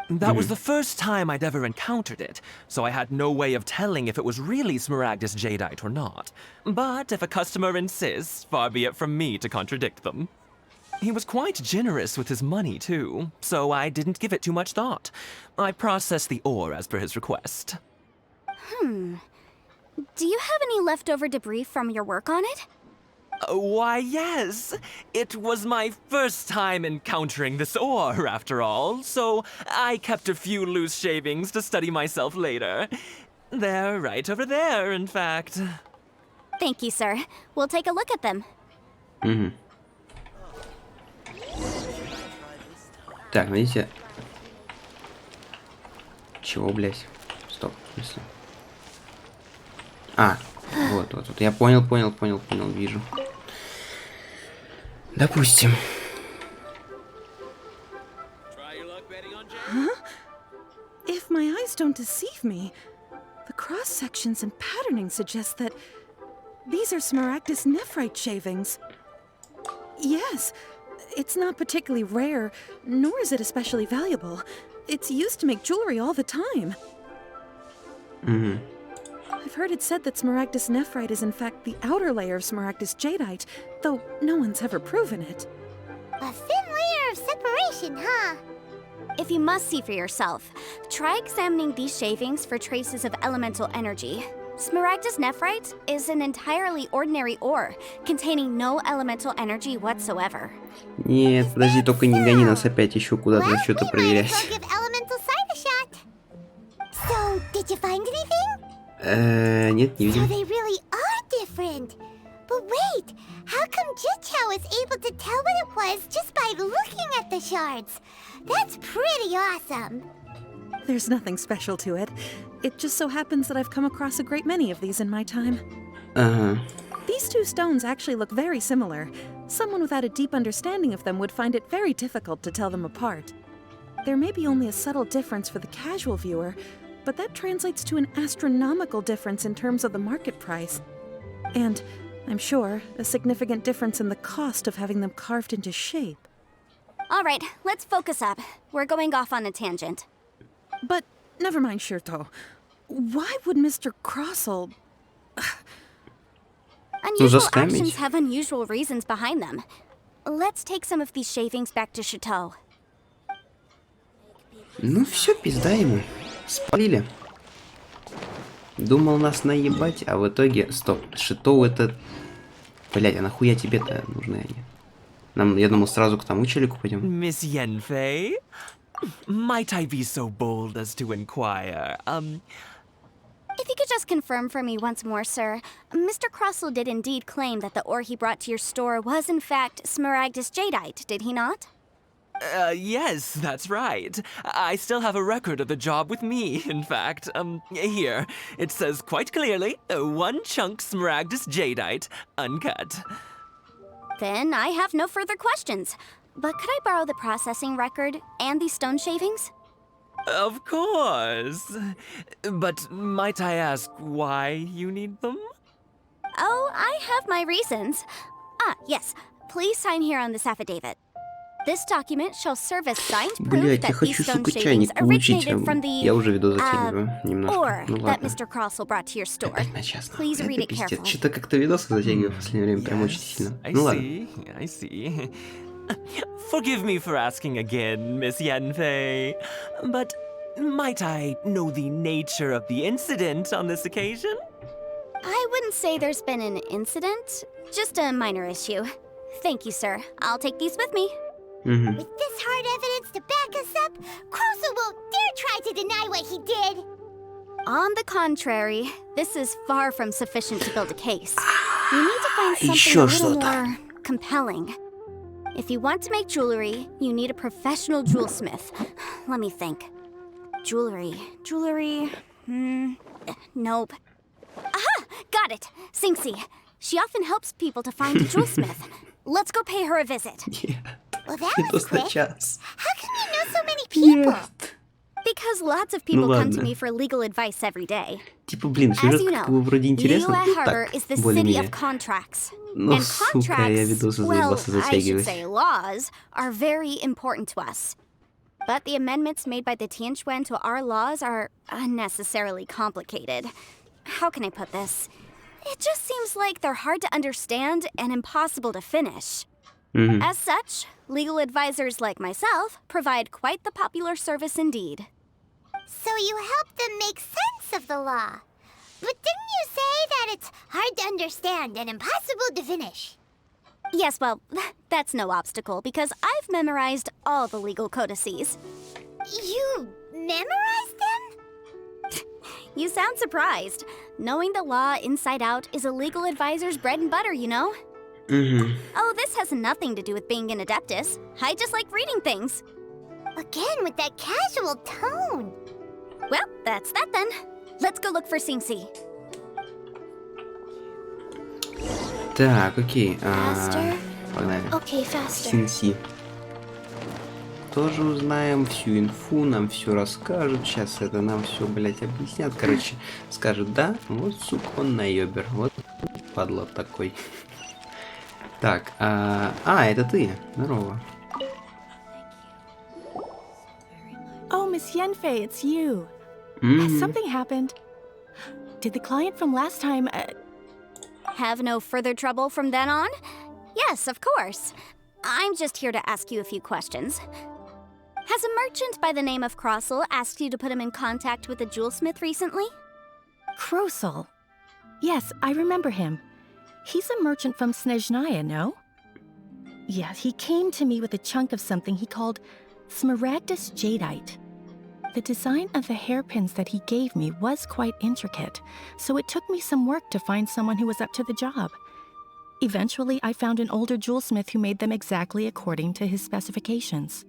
That was the first time I'd ever encountered it, so I had no way of telling if it was really Smaragdus Jadeite or not. But if a customer insists, far be it from me to contradict them. He was quite generous with his money, too, so I didn't give it too much thought. I processed the ore as per his request.
Do you have any leftover debris from your work on it?
Why, yes. It was my first time encountering this ore, after all, so I kept a few loose shavings to study myself later. They're right over there, in fact.
Thank you, sir. We'll take a look at them.
Так, видите? Чего, блядь? Стоп, в смысле? Вот. Я понял, вижу. Допустим.
If my eyes don't deceive me, the cross-sections and patterning suggest that these are Smaragdus nephrite shavings. Yes, it's not particularly rare, nor is it especially valuable. It's used to make jewelry all the time. I've heard it said that Smaragdus nephrite is in fact the outer layer of Smaragdus jadeite, though no one's ever proven it.
A thin layer of separation, huh?
If you must see for yourself, try examining these shavings for traces of elemental energy. Smaragdus nephrite is an entirely ordinary ore, containing no elemental energy whatsoever.
Нет, подожди, только не гони нас опять еще куда-то что-то проверять.
Give elemental side a shot. So, did you find anything?
Нет, не
So
видим.
they really are different. But wait, how come Jichao was able to tell what it was just by looking at the shards? That's pretty awesome.
There's nothing special to it. It just so happens that I've come across a great many of these in my time.
Ага.
These two stones actually look very similar. Someone without a deep understanding of them would find it very difficult to tell them apart. There may be only a subtle difference for the casual viewer, but that translates to an astronomical difference in terms of the market price. And, I'm sure, a significant difference in the cost of having them carved into shape.
All right, let's focus up. We're going off on a tangent.
But never mind, Shirto. Why would Mr. Crossell...
Unusual
заскамить.
actions have unusual reasons behind them. Let's take some of these shavings back to Chateau.
Ну все, пизда ему. Спалили. Думал нас наебать, а в итоге... Стоп, Шитоу это... Блять, а нахуя тебе-то нужны они? Нам, я думал, сразу к тому челику пойдем.
Miss Yanfei? Might I be so bold as to inquire,
If you could just confirm for me once more, sir, Mr. Crossell did indeed claim that the ore he brought to your store was in fact Smaragdus jadeite, did he not?
yes, that's right. I still have a record of the job with me, in fact. Here. It says quite clearly, 1 chunk Smaragdus jadeite, uncut.
Then I have no further questions. But could I borrow the processing record and these stone shavings?
Of course. But might I ask why you need them?
Oh, I have my reasons. Ah, yes. Please sign here on this affidavit. This document shall serve as signed proof
Блять, я
that these
хочу,
stone
сука,
shavings
чайник получить.
originated from
Я
the
уже видос затягиваю немножко.
ore
Ну
that
ладно.
Mr. Crossell brought to your store.
Опять на час.
Please read
Это
it
пиздец.
carefully.
Что-то как-то видосы затягиваю в последнее время, прям очень сильно.
I
Ну ладно.
see, I see. Forgive me for asking again, Miss Yanfei, but might I know the nature of the incident on this occasion?
I wouldn't say there's been an incident, just a minor issue. Thank you, sir. I'll take these with me.
Угу.
With this hard evidence to back us up, Crossell won't dare try to deny what he did.
On the contrary, this is far from sufficient to build a case. You need to find something
Еще
a little
что-то.
more compelling. If you want to make jewelry, you need a professional jewelsmith. Let me think. Jewelry. Nope. Aha! Got it! Singsi. She often helps people to find a jewelsmith. Let's go pay her a visit.
Well, that was
Видос на
quick.
час.
How come you know so many people?
Нет.
Because lots of people come to
ладно.
me for legal advice every day.
Типа, блин,
As
сюжет
you
как бы
know,
вроде интересный,
Liyue
ну
Harbor
так,
is the city
более-менее.
of contracts.
Ну,
And
сука, я
contracts,
видосы
well,
заебался
I should
затягивать.
say laws, are very important to us. But the amendments made by the Tianquan to our laws are unnecessarily complicated. How can I put this? It just seems like they're hard to understand and impossible to finish.
Мгм.
As such, legal advisors like myself provide quite the popular service indeed.
So you help them make sense of the law. But didn't you say that it's hard to understand and impossible to finish?
Yes, well, that's no obstacle because I've memorized all the legal codices.
You memorized them?
You sound surprised. Knowing the law inside out is a legal advisor's bread and butter, you know?
Угу.
Oh, this has nothing to do with being an adeptus. I just like reading things.
Again with that casual tone.
Well, that's that then. Let's go look for Singsi.
Так, окей.
Faster.
Погнали.
Okay, faster.
Синси. Тоже узнаем всю инфу, нам все расскажут. Сейчас это нам все, блять, объяснят. Короче, скажут, да, вот, сука, он наебер. Вот падла такой. Так, это ты. Здорово.
Oh, Miss Yanfei, it's you. Has something happened?
did the client from last time,
Have no further trouble from then on? Yes, of course. I'm just here to ask you a few questions. Has a merchant by the name of Crossel asked you to put him in contact with a jewelsmith recently?
Krosel? Yes, I remember him. He's a merchant from Snezhnaya, no? Yeah, he came to me with a chunk of something he called Smaragdus Jadeite. The design of the hairpins that he gave me was quite intricate, so it took me some work to find someone who was up to the job. Eventually, I found an older jewelsmith who made them exactly according to his specifications.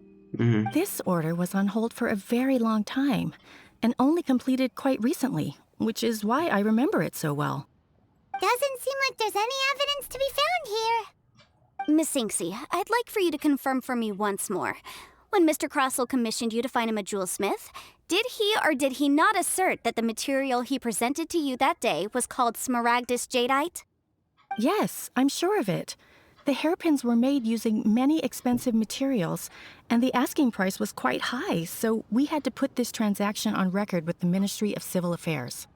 This order was on hold for a very long time, and only completed quite recently, which is why I remember it so well.
Doesn't seem like there's any evidence to be found here.
Miss Inksy, I'd like for you to confirm for me once more. When Mr. Crossel commissioned you to find him a jewelsmith, did he or did he not assert that the material he presented to you that day was called Smaragdus Jadeite?
Yes, I'm sure of it. The hairpins were made using many expensive materials, and the asking price was quite high, so we had to put this transaction on record with the Ministry of Civil Affairs.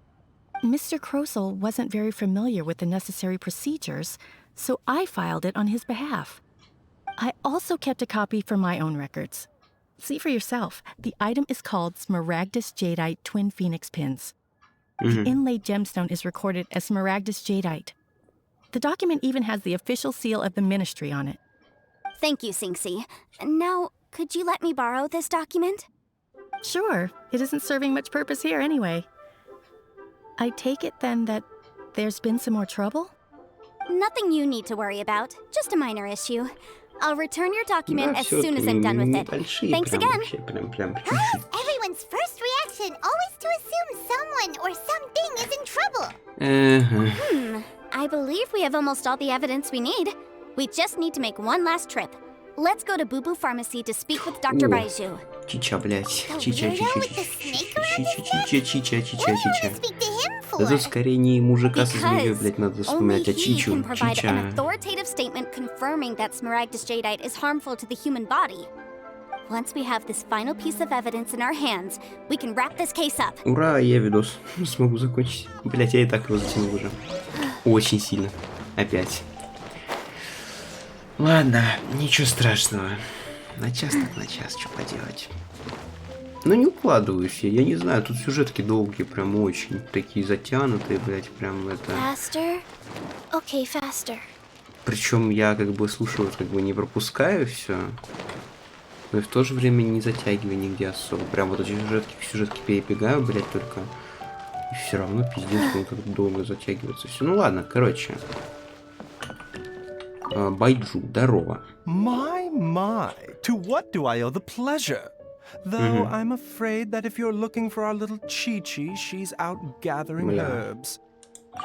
Mr. Crossel wasn't very familiar with the necessary procedures, so I filed it on his behalf. I also kept a copy for my own records. See for yourself, the item is called Smaragdus Jadeite Twin Phoenix Pins. The inlaid gemstone is recorded as Smaragdus Jadeite. The document even has the official seal of the ministry on it.
Thank you, Sinksy. Now, could you let me borrow this document?
Sure, it isn't serving much purpose here anyway. I take it then that there's been some more trouble?
Nothing you need to worry about, just a minor issue. I'll return your document as soon as I'm done with it. Thanks again.
Why is everyone's first reaction always to assume someone or something is in trouble?
I believe we have almost all the evidence we need. We just need to make one last trip. Let's go to Boo Boo Pharmacy to speak with Dr. Baiju.
Чича, блядь. Чича,
weirdo
чича,
with the snake around his
чича, чича,
What do you want
чича.
to speak to him for?
Да тут скорее не мужика со змеей, блядь, надо
Only
вспоминать, а
he
Чичу.
can provide an
Чича.
authoritative statement confirming that Smaragdus Jadeite is harmful to the human body. Once we have this final piece of evidence in our hands, we can wrap this case up.
Ура, я видос смогу закончить. Блять, я и так его затянул уже. Очень сильно. Опять. Ладно, ничего страшного. На час так на час, что поделать. Ну не укладываюсь я не знаю, тут сюжетки долгие, прям очень. Такие затянутые, блять, прям это...
Faster? Okay, faster.
Причем я как бы слушаю, как бы не пропускаю все. Но и в то же время не затягиваю нигде особо. Прям вот эти сюжетки перебегаю, блять, только. И все равно пиздец, мне как долго затягивается все. Ну ладно, короче. Байджу, здорово.
My, to what do I owe the pleasure? Though I'm afraid that if you're looking for our little Chi-Chi, she's out gathering herbs.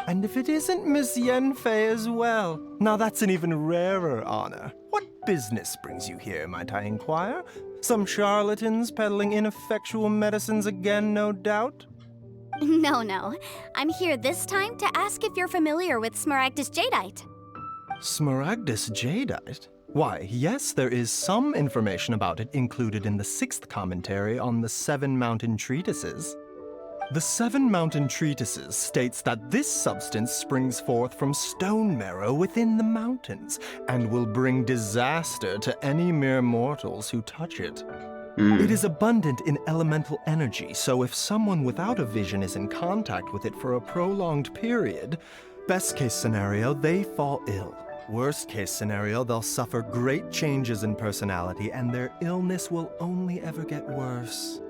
And if it isn't Miss Yenfei as well, now that's an even rarer honor. What business brings you here, might I inquire? Some charlatans peddling ineffectual medicines again, no doubt?
No. I'm here this time to ask if you're familiar with Smaragdus Jadeite.
Smaragdus Jadeite? Why, yes, there is some information about it included in the 6th commentary on the 7 Mountain Treatises. The 7 Mountain Treatises states that this substance springs forth from stone marrow within the mountains and will bring disaster to any mere mortals who touch it. It is abundant in elemental energy, so if someone without a vision is in contact with it for a prolonged period, best case scenario, they fall ill. Worst case scenario, they'll suffer great changes in personality and their illness will only ever get worse.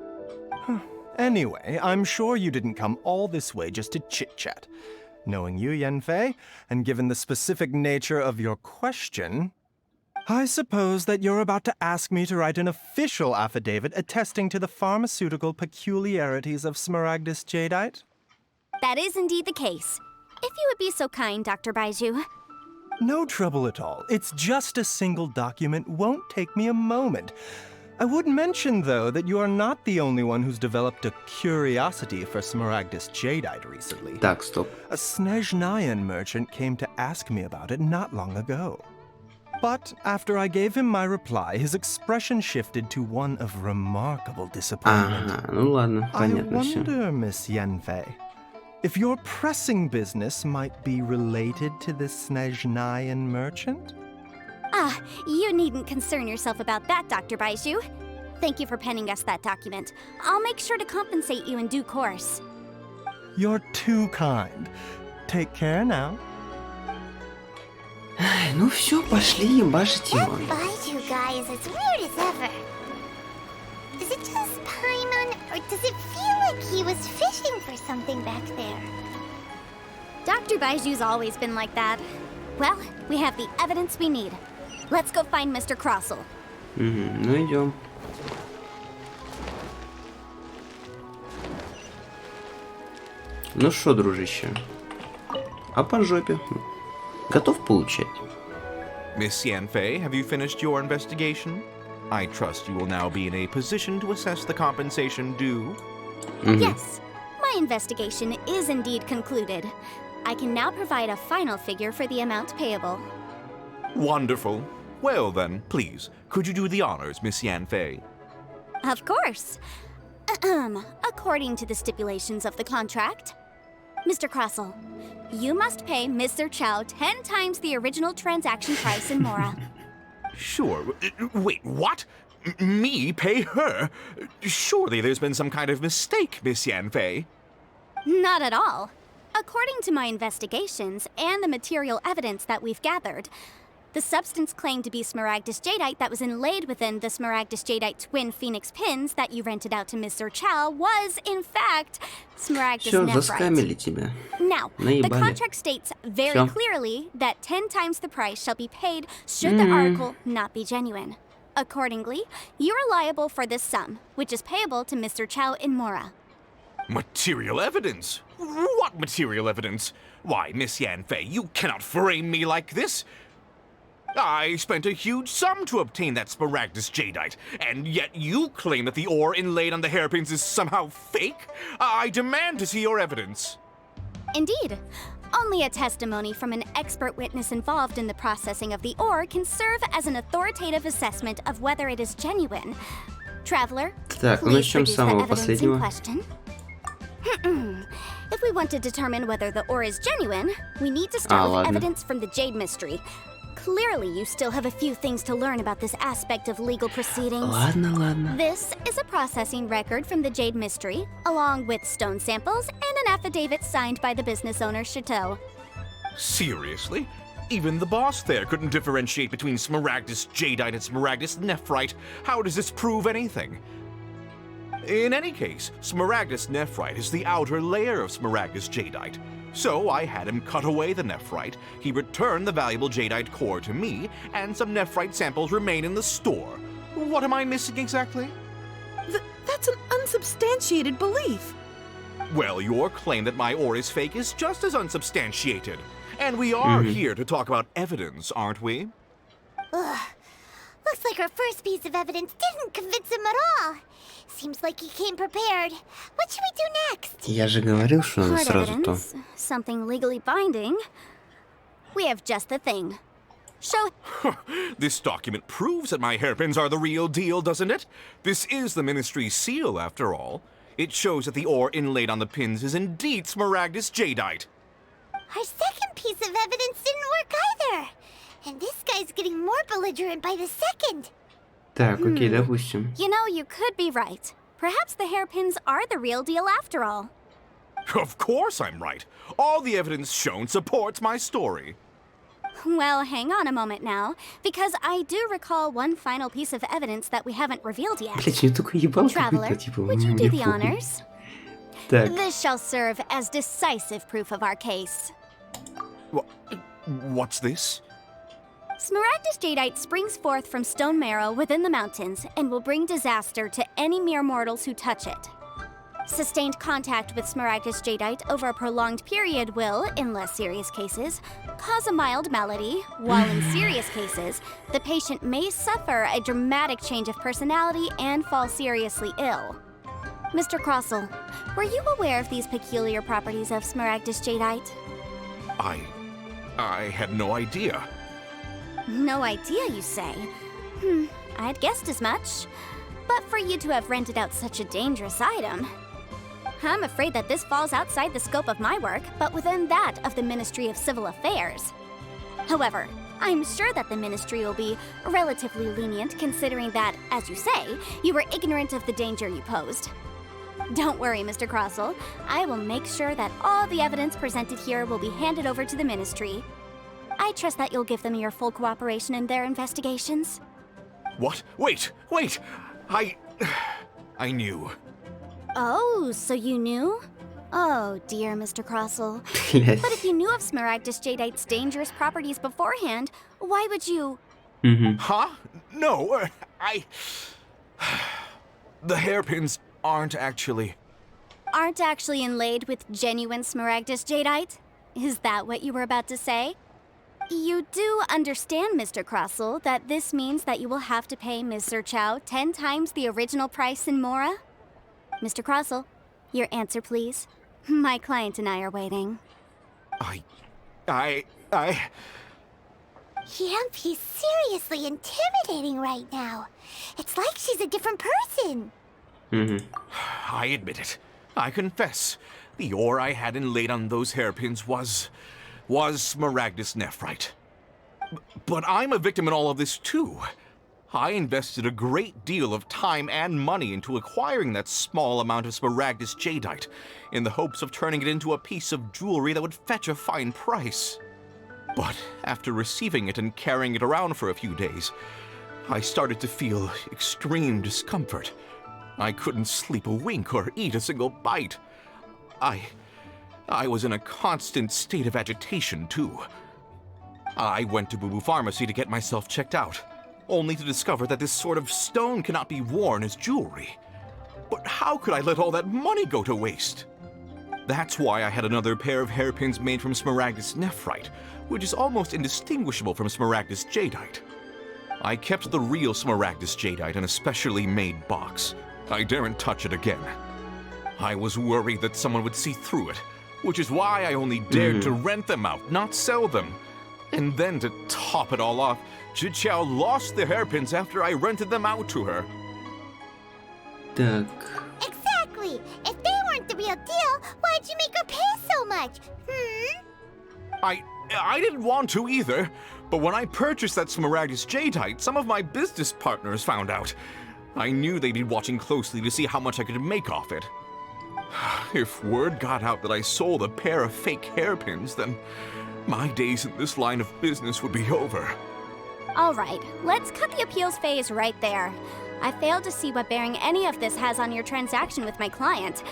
Anyway, I'm sure you didn't come all this way just to chit-chat. Knowing you, Yenfei, and given the specific nature of your question, I suppose that you're about to ask me to write an official affidavit attesting to the pharmaceutical peculiarities of Smaragdus Jadeite?
That is indeed the case. If you would be so kind, Dr. Baiju.
No trouble at all. It's just a single document. Won't take me a moment. I would mention, though, that you are not the only one who's developed a curiosity for Smaragdus Jadeite recently.
Так, стоп.
A Snezhnayan merchant came to ask me about it not long ago. But after I gave him my reply, his expression shifted to one of remarkable disappointment.
Ага, ну ладно,
I
понятно все.
wonder, Miss Yenfei,
if your pressing business might be related to the Snezhnayan merchant?
Ah, you needn't concern yourself about that, Dr. Baizhu. Thank you for penning us that document. I'll make sure to compensate you in due course.
You're too kind. Take care now.
Ну все, пошли ебашить его.
That Baiju guy is as weird as ever. Is it just Paimon, or does it feel like he was fishing for something back there?
Dr. Baiju's always been like that. Well, we have the evidence we need. Let's go find Mr. Crossel.
Ну идем. Ну что, дружище? А по жопе? Готов получать?
Miss Yanfei, have you finished your investigation? I trust you will now be in a position to assess the compensation due.
Yes, my investigation is indeed concluded. I can now provide a final figure for the amount payable.
Wonderful. Well then, please, could you do the honors, Miss Yanfei?
Of course. According to the stipulations of the contract, Mr. Crossel, you must pay Mr. Chow 10 times the original transaction price in Mora.
Sure. Wait, what? Me pay her? Surely there's been some kind of mistake, Miss Yanfei.
Not at all. According to my investigations and the material evidence that we've gathered, the substance claimed to be Smaragdus Jadeite that was inlaid within the Smaragdus Jadeite twin phoenix pins that you rented out to Mr. Chow was, in fact, Smaragdus
Все,
Nephrite.
заскамили тебя.
Now, the
Наебали.
contract states very
Всё.
clearly that 10 times the price shall be paid should the article not be genuine. Accordingly, you are liable for this sum, which is payable to Mr. Chow in Mora.
Material evidence? What material evidence? Why, Miss Yanfei, you cannot frame me like this. I spent a huge sum to obtain that Smaragdus Jadeite, and yet you claim that the ore inlaid on the hairpins is somehow fake? I demand to see your evidence.
Indeed. Only a testimony from an expert witness involved in the processing of the ore can serve as an authoritative assessment of whether it is genuine. Traveler,
Так, ну
please
начнем с
produce the
самого
evidence in
последнего.
question. If we want to determine whether the ore is genuine, we need to start with
ладно.
evidence from the Jade Mystery. Clearly, you still have a few things to learn about this aspect of legal proceedings.
Ладно, ладно.
This is a processing record from the Jade Mystery, along with stone samples and an affidavit signed by the business owner, Chateau.
Seriously? Even the boss there couldn't differentiate between Smaragdus Jadeite and Smaragdus Nephrite. How does this prove anything? In any case, Smaragdus Nephrite is the outer layer of Smaragdus Jadeite. So I had him cut away the Nephrite, he returned the valuable Jadeite core to me, and some Nephrite samples remain in the store. What am I missing exactly?
That's an unsubstantiated belief.
Well, your claim that my ore is fake is just as unsubstantiated. And we are here to talk about evidence, aren't we?
Ugh. Looks like our first piece of evidence didn't convince him at all. Seems like he came prepared. What should we do next?
Я же говорил, что надо
Hard
сразу то.
evidence, something legally binding. We have just the thing. Show.
This document proves that my hairpins are the real deal, doesn't it? This is the Ministry's seal, after all. It shows that the ore inlaid on the pins is indeed Smaragdus Jadeite.
Our second piece of evidence didn't work either. And this guy's getting more belligerent by the second.
Так, окей, допустим.
You know, you could be right. Perhaps the hairpins are the real deal after all.
Of course I'm right. All the evidence shown supports my story.
Well, hang on a moment now, because I do recall one final piece of evidence that we haven't revealed yet.
Блять, у него такой ебал
Traveler,
какой-то, типа,
would you do
мне
the
похуй.
honors?
Так,
This shall serve as decisive proof of our case.
What's this?
Smaragdus Jadeite springs forth from stone marrow within the mountains and will bring disaster to any mere mortals who touch it. Sustained contact with Smaragdus Jadeite over a prolonged period will, in less serious cases, cause a mild malady, while in serious cases, the patient may suffer a dramatic change of personality and fall seriously ill. Mr. Crossel, were you aware of these peculiar properties of Smaragdus Jadeite?
I had no idea.
No idea, you say? I'd guessed as much. But for you to have rented out such a dangerous item... I'm afraid that this falls outside the scope of my work, but within that of the Ministry of Civil Affairs. However, I'm sure that the Ministry will be relatively lenient considering that, as you say, you were ignorant of the danger you posed. Don't worry, Mr. Crossell. I will make sure that all the evidence presented here will be handed over to the Ministry. I trust that you'll give them your full cooperation in their investigations.
What? Wait! I knew.
Oh, so you knew? Oh, dear Mr. Crossell.
Блядь.
But if you knew of Smaragdus Jadeite's dangerous properties beforehand, why would you...
Huh? No, The hairpins aren't actually...
Aren't actually inlaid with genuine Smaragdus Jadeite? Is that what you were about to say? You do understand, Mr. Crossell, that this means that you will have to pay Mr. Chow 10 times the original price in Mora? Mr. Crossell, your answer, please. My client and I are waiting.
Yep, he's seriously intimidating right now. It's like she's a different person.
I admit it. I confess. The ore I had inlaid on those hairpins was Smaragdus nephrite. But I'm a victim in all of this too. I invested a great deal of time and money into acquiring that small amount of Smaragdus Jadeite in the hopes of turning it into a piece of jewelry that would fetch a fine price. But after receiving it and carrying it around for a few days, I started to feel extreme discomfort. I couldn't sleep a wink or eat a single bite. I was in a constant state of agitation, too. I went to Boo Boo Pharmacy to get myself checked out, only to discover that this sort of stone cannot be worn as jewelry. But how could I let all that money go to waste? That's why I had another pair of hairpins made from Smaragdus nephrite, which is almost indistinguishable from Smaragdus Jadeite. I kept the real Smaragdus Jadeite in a specially made box. I daren't touch it again. I was worried that someone would see through it, which is why I only dared to rent them out, not sell them. And then to top it all off, Zhiqiao lost the hairpins after I rented them out to her.
Так.
Exactly. If they weren't the real deal, why'd you make her pay so much?
I didn't want to either, but when I purchased that Smaragdus Jadeite, some of my business partners found out. I knew they'd be watching closely to see how much I could make off it. If word got out that I sold a pair of fake hairpins, then my days in this line of business would be over.
All right, let's cut the appeals phase right there. I failed to see what bearing any of this has on your transaction with my client.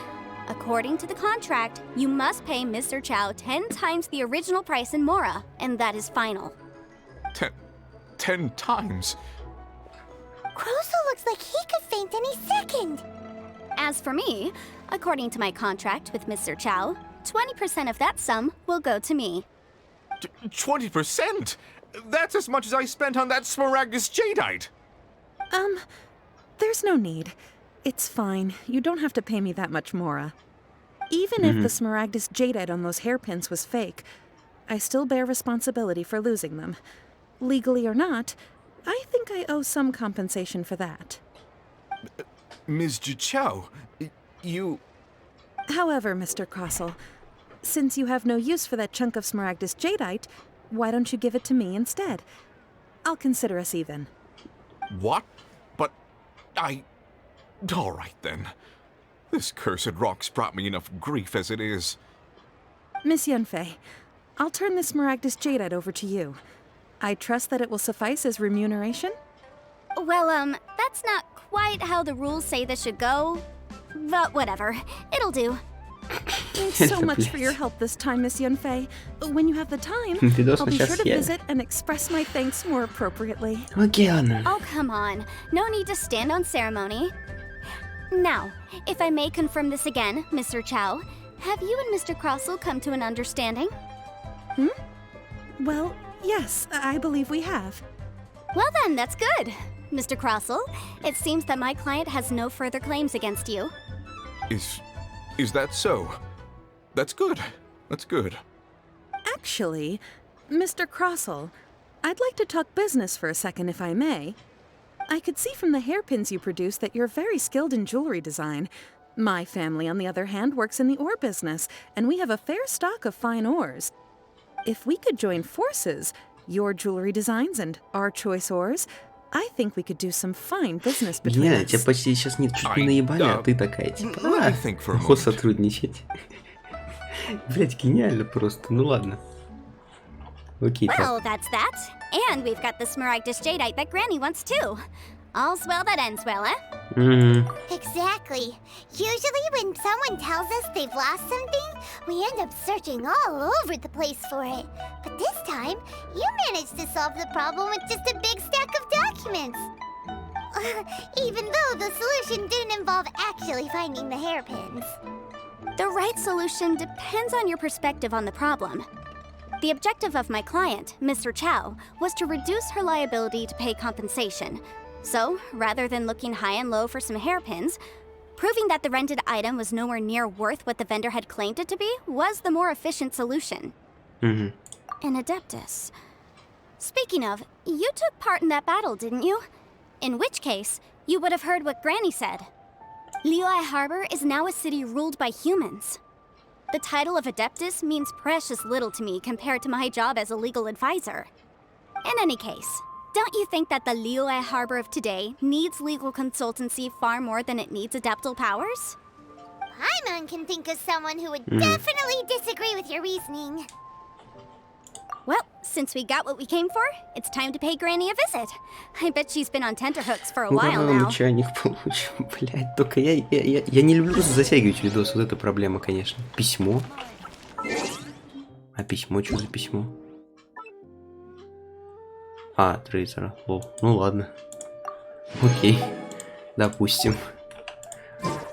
According to the contract, you must pay Mr. Chow 10 times the original price in Mora, and that is final.
10 times?
Croso looks like he could faint any second.
As for me, according to my contract with Mr. Chow, 20% of that sum will go to me.
20%? That's as much as I spent on that Smaragdus Jadeite!
There's no need. It's fine. You don't have to pay me that much, Mora. Even if the Smaragdus Jadeite on those hairpins was fake, I still bear responsibility for losing them. Legally or not, I think I owe some compensation for that.
Ms. Zhiqiao, you...
However, Mr. Crossell, since you have no use for that chunk of Smaragdus Jadeite, why don't you give it to me instead? I'll consider us even.
What? But all right then. This cursed rock's brought me enough grief as it is.
Miss Yunfei, I'll turn this Smaragdus Jadeite over to you. I trust that it will suffice as remuneration?
Well, that's not quite how the rules say this should go. But whatever, it'll do.
Thanks so much for your help this time, Miss Yunfei. When you have the time,
Видос
I'll
мы
be
сейчас
sure to
съедем.
visit and express my thanks more appropriately.
Океан.
Oh, come on. No need to stand on ceremony. Now, if I may confirm this again, Mr. Chow, have you and Mr. Crossell come to an understanding?
Well, yes, I believe we have.
Well then, that's good. Mr. Crossell, it seems that my client has no further claims against you.
Is that so? That's good. That's good.
Actually, Mr. Crossell, I'd like to talk business for a second, if I may. I could see from the hairpins you produce that you're very skilled in jewelry design, My family, on the other hand, works in the ore business, and we have a fair stock of fine ores. If we could join forces, your jewelry designs and our choice ores, I think we could do some fine business between
Не,
us.
тебя почти сейчас нет, чуть не наебали, а ты такая, типа,
let me think for a
охот
moment.
сотрудничать. Блять, гениально просто, ну ладно. Окей, так.
Well, that's that. And we've got the Smaragdus Jadeite that Granny wants too. All's well that ends well, eh?
Exactly. Usually when someone tells us they've lost something, we end up searching all over the place for it. But this time, you managed to solve the problem with just a big stack of documents. Even though the solution didn't involve actually finding the hairpins.
The right solution depends on your perspective on the problem. The objective of my client, Mr. Chow, was to reduce her liability to pay compensation. So, rather than looking high and low for some hairpins, proving that the rented item was nowhere near worth what the vendor had claimed it to be was the more efficient solution. An Adeptus. Speaking of, you took part in that battle, didn't you? In which case, you would have heard what Granny said. Liyue Harbor is now a city ruled by humans. The title of Adeptus means precious little to me compared to my job as a legal advisor. In any case, don't you think that the Liyue Harbor of today needs legal consultancy far more than it needs adeptal powers?
Paimon can think of someone who would definitely disagree with your reasoning.
Well, since we got what we came for, it's time to pay Granny a visit. I bet she's been on tenterhooks for a while
Ура,
now.
мы чайник получим, блядь. Только я не люблю затягивать видос, вот это проблема, конечно. Письмо. А письмо, что за письмо? А, трейсера, лол. Ну ладно. Окей. Допустим.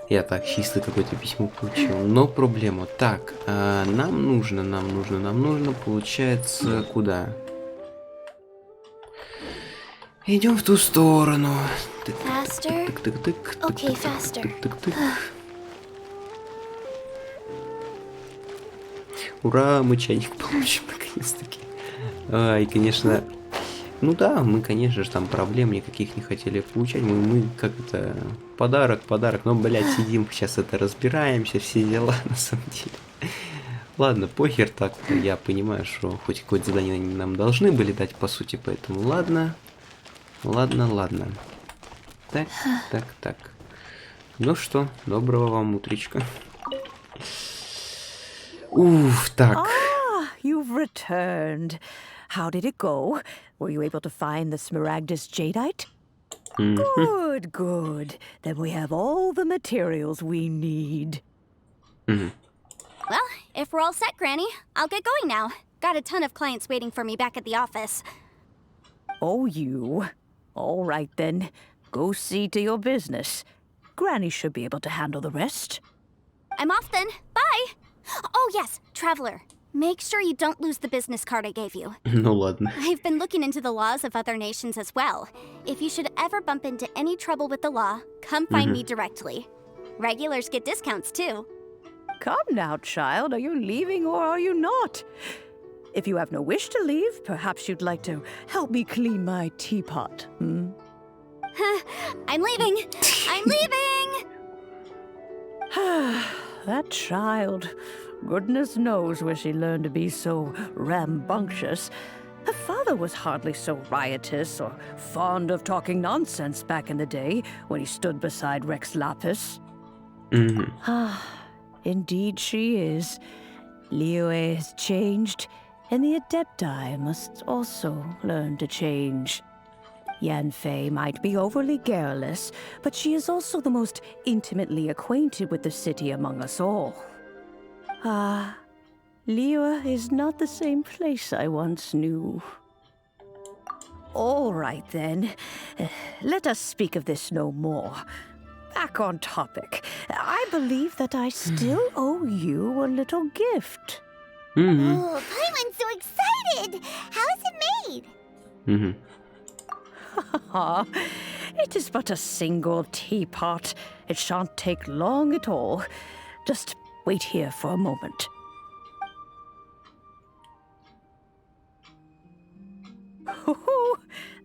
Я так чисто какое-то письмо получил. Но проблема. Так, нам нужно, получается, куда? Идем в ту сторону.
Faster? Okay, faster.
Ура, мы чайник получим наконец-таки. И, конечно, ну да, мы, конечно же, там проблем никаких не хотели получать. Мы как это, подарок, но, блядь, сидим, сейчас это разбираемся, все дела, на самом деле. Ладно, похер, так, я понимаю, что хоть какое-то задание они нам должны были дать, по сути, поэтому ладно. Так. Ну что, доброго вам утречка. Уф, так.
Ah, you've returned. How did it go? Were you able to find the Smaragdus Jadeite? Good. Then we have all the materials we need.
Well, if we're all set, Granny, I'll get going now. Got a ton of clients waiting for me back at the office.
Oh, you. All right, then. Go see to your business. Granny should be able to handle the rest.
I'm off then. Bye! Oh, yes, Traveler. Make sure you don't lose the business card I gave you.
Ну ладно.
I've been looking into the laws of other nations as well. If you should ever bump into any trouble with the law, come find me directly. Regulars get discounts too.
Come now, child. Are you leaving or are you not? If you have no wish to leave, perhaps you'd like to help me clean my teapot,
I'm leaving! I'm leaving!
That child. Goodness knows where she learned to be so rambunctious. Her father was hardly so riotous or fond of talking nonsense back in the day when he stood beside Rex Lapis. Indeed she is. Liyue has changed, and the Adepti must also learn to change. Yanfei might be overly garrulous, but she is also the most intimately acquainted with the city among us all. Liyue is not the same place I once knew. All right, then. Let us speak of this no more. Back on topic. I believe that I still owe you a little gift.
Oh, Paimon's so excited! How is it made?
It is but a single teapot. It shan't take long at all. Just wait here for a moment.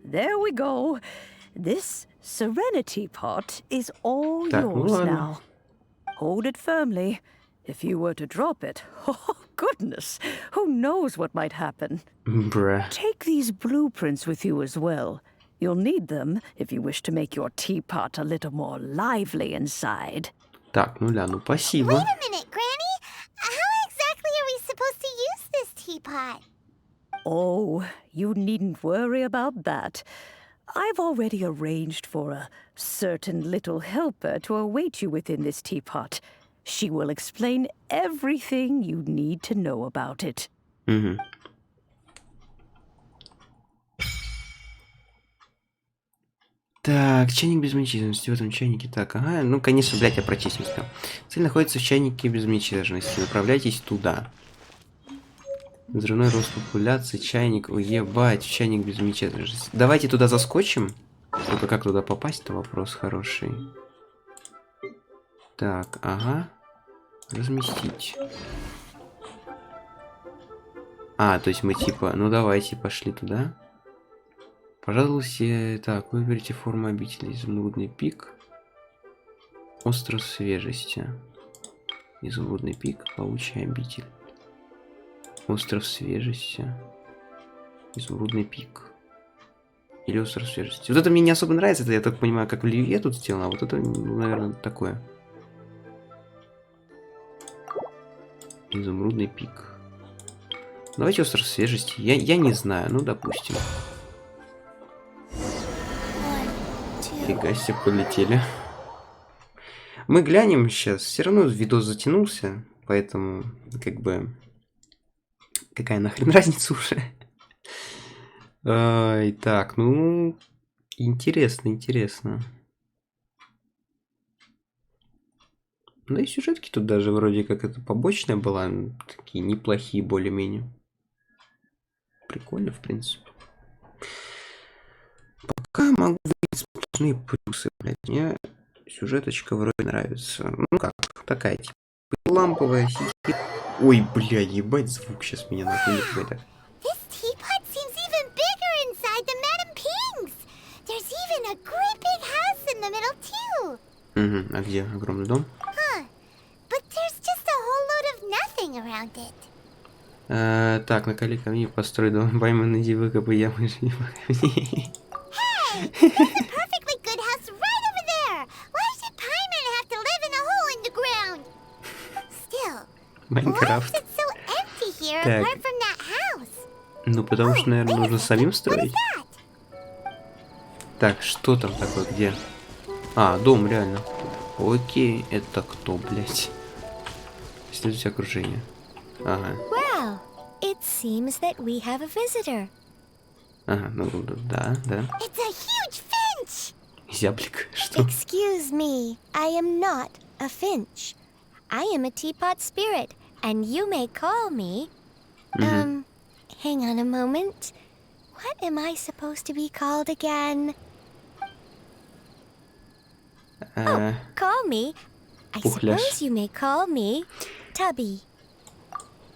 There we go. This Serenity pot is all
Так, ну
yours
ладно.
now. hold it firmly. If you were to drop it, oh goodness, who knows what might happen.
Bruh.
Take these blueprints with you as well. You'll need them if you wish to make your teapot a little more lively inside.
Так, ну ля, ну спасибо.
Wait a minute, Granny. How exactly are we supposed to use this teapot?
Oh, you needn't worry about that. I've already arranged for a certain little helper to await you within this teapot. She will explain everything you need to know about it.
Угу. Так, чайник безмятежности в этом чайнике. Так, ага, ну, конечно, блядь, я прочесть не успел. Цель находится в чайнике безмятежности. Направляйтесь туда. Взрывной рост популяции, чайник, ой, ебать, чайник безмятежности. Давайте туда заскочим. Только как туда попасть-то вопрос хороший. Так, ага. Разместить. А, то есть мы типа, ну давайте, пошли туда. Пожалуйста, так, выберите форму обители. Изумрудный пик. Остров свежести. Изумрудный пик, паучья обитель. Остров свежести. Изумрудный пик. Или остров свежести. Вот это мне не особо нравится, это я так понимаю, как в Ливе тут сделано, а вот это, ну, наверное, такое. Изумрудный пик. Давайте остров свежести. Я не знаю, ну допустим. Фига себе, полетели. Мы глянем сейчас. Все равно видос затянулся, поэтому как бы какая нахрен разница уже. Итак, ну интересно, интересно. Да и сюжетки тут даже вроде как это побочная была, такие неплохие более-менее. Прикольно, в принципе. Пока могу видеть сплошные плюсы, блядь. Мне сюжеточка вроде нравится. Ну как, такая типа ламповая. Ой, бля, ебать, звук сейчас меня нахуй не пойдет.
This teapot seems even bigger inside than Madame Ping's. There's even a great big house in the middle too.
Угу, а где огромный дом?
Huh. But there's just a whole load of nothing around it.
Так, накали камни, построй дом, поймай, найди, выкопай ямы, живи по камней.
Hey, there's a perfectly good house right over there. Why should Paimon have to live in a hole in the ground? Still, why is
Майнкрафт.
it so empty here
Так.
apart from that house?
Ну, потому что, наверное,
Wait a
нужно
second,
самим
what is
строить.
that?
Так, что там такое, где? А, дом, реально. Окей, это кто, блядь? Исследуйте окружение. Ага.
Well, it seems that we have a visitor.
Ага, ну да, да.
It's a huge finch!
Зяблик, что?
Excuse me, I am not a finch. I am a teapot spirit, and you may call me... hang on a moment. What am I supposed to be called again? Call me. I
Пухляш.
suppose you may call me Tubby.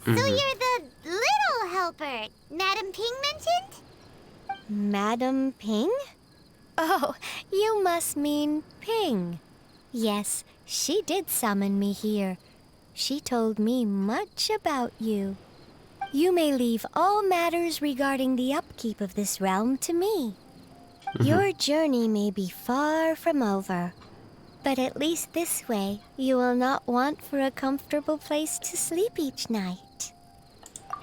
So you're the little helper Madame Ping mentioned? Madame Ping? Oh, you must mean Ping. Yes, she did summon me here. She told me much about you. You may leave all matters regarding the upkeep of this realm to me. Your journey may be far from over, but at least this way you will not want for a comfortable place to sleep each night.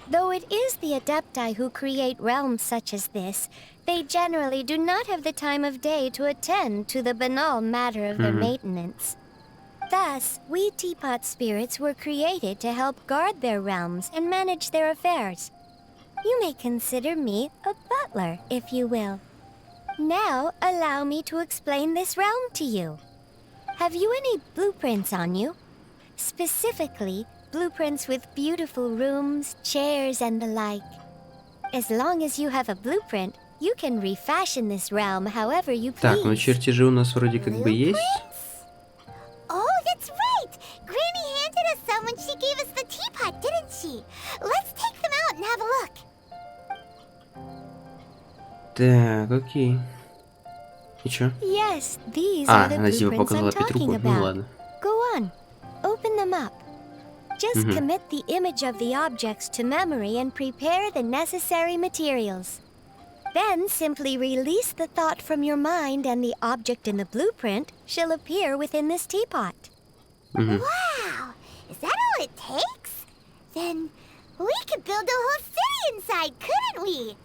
Though it is the Adepti who create realms such as this, they generally do not have the time of day to attend to the banal matter of their maintenance. Thus, we teapot spirits were created to help guard their realms and manage their affairs. You may consider me a butler, if you will. Now, allow me to explain this realm to you. Have you any blueprints on you? Specifically, blueprints with beautiful rooms, chairs, and the like. As long as you have a blueprint, you can refashion this realm however you please.
Так, ну чертежи у нас вроде как бы есть.
Oh, that's right! Granny handed us some when she gave us the teapot, didn't she? Let's take them out and have a look.
Так, окей. И чё?
Yes, these are the
она типа
blueprints I'm
показала
talking
Петруху. Ну
about.
ладно.
Go on. open them up. Just commit the image of the objects to memory and prepare the necessary materials. Then simply release the thought from your mind and the object in the blueprint shall appear within this teapot.
Wow! Is that all it takes? Then we could build a whole city inside, couldn't we?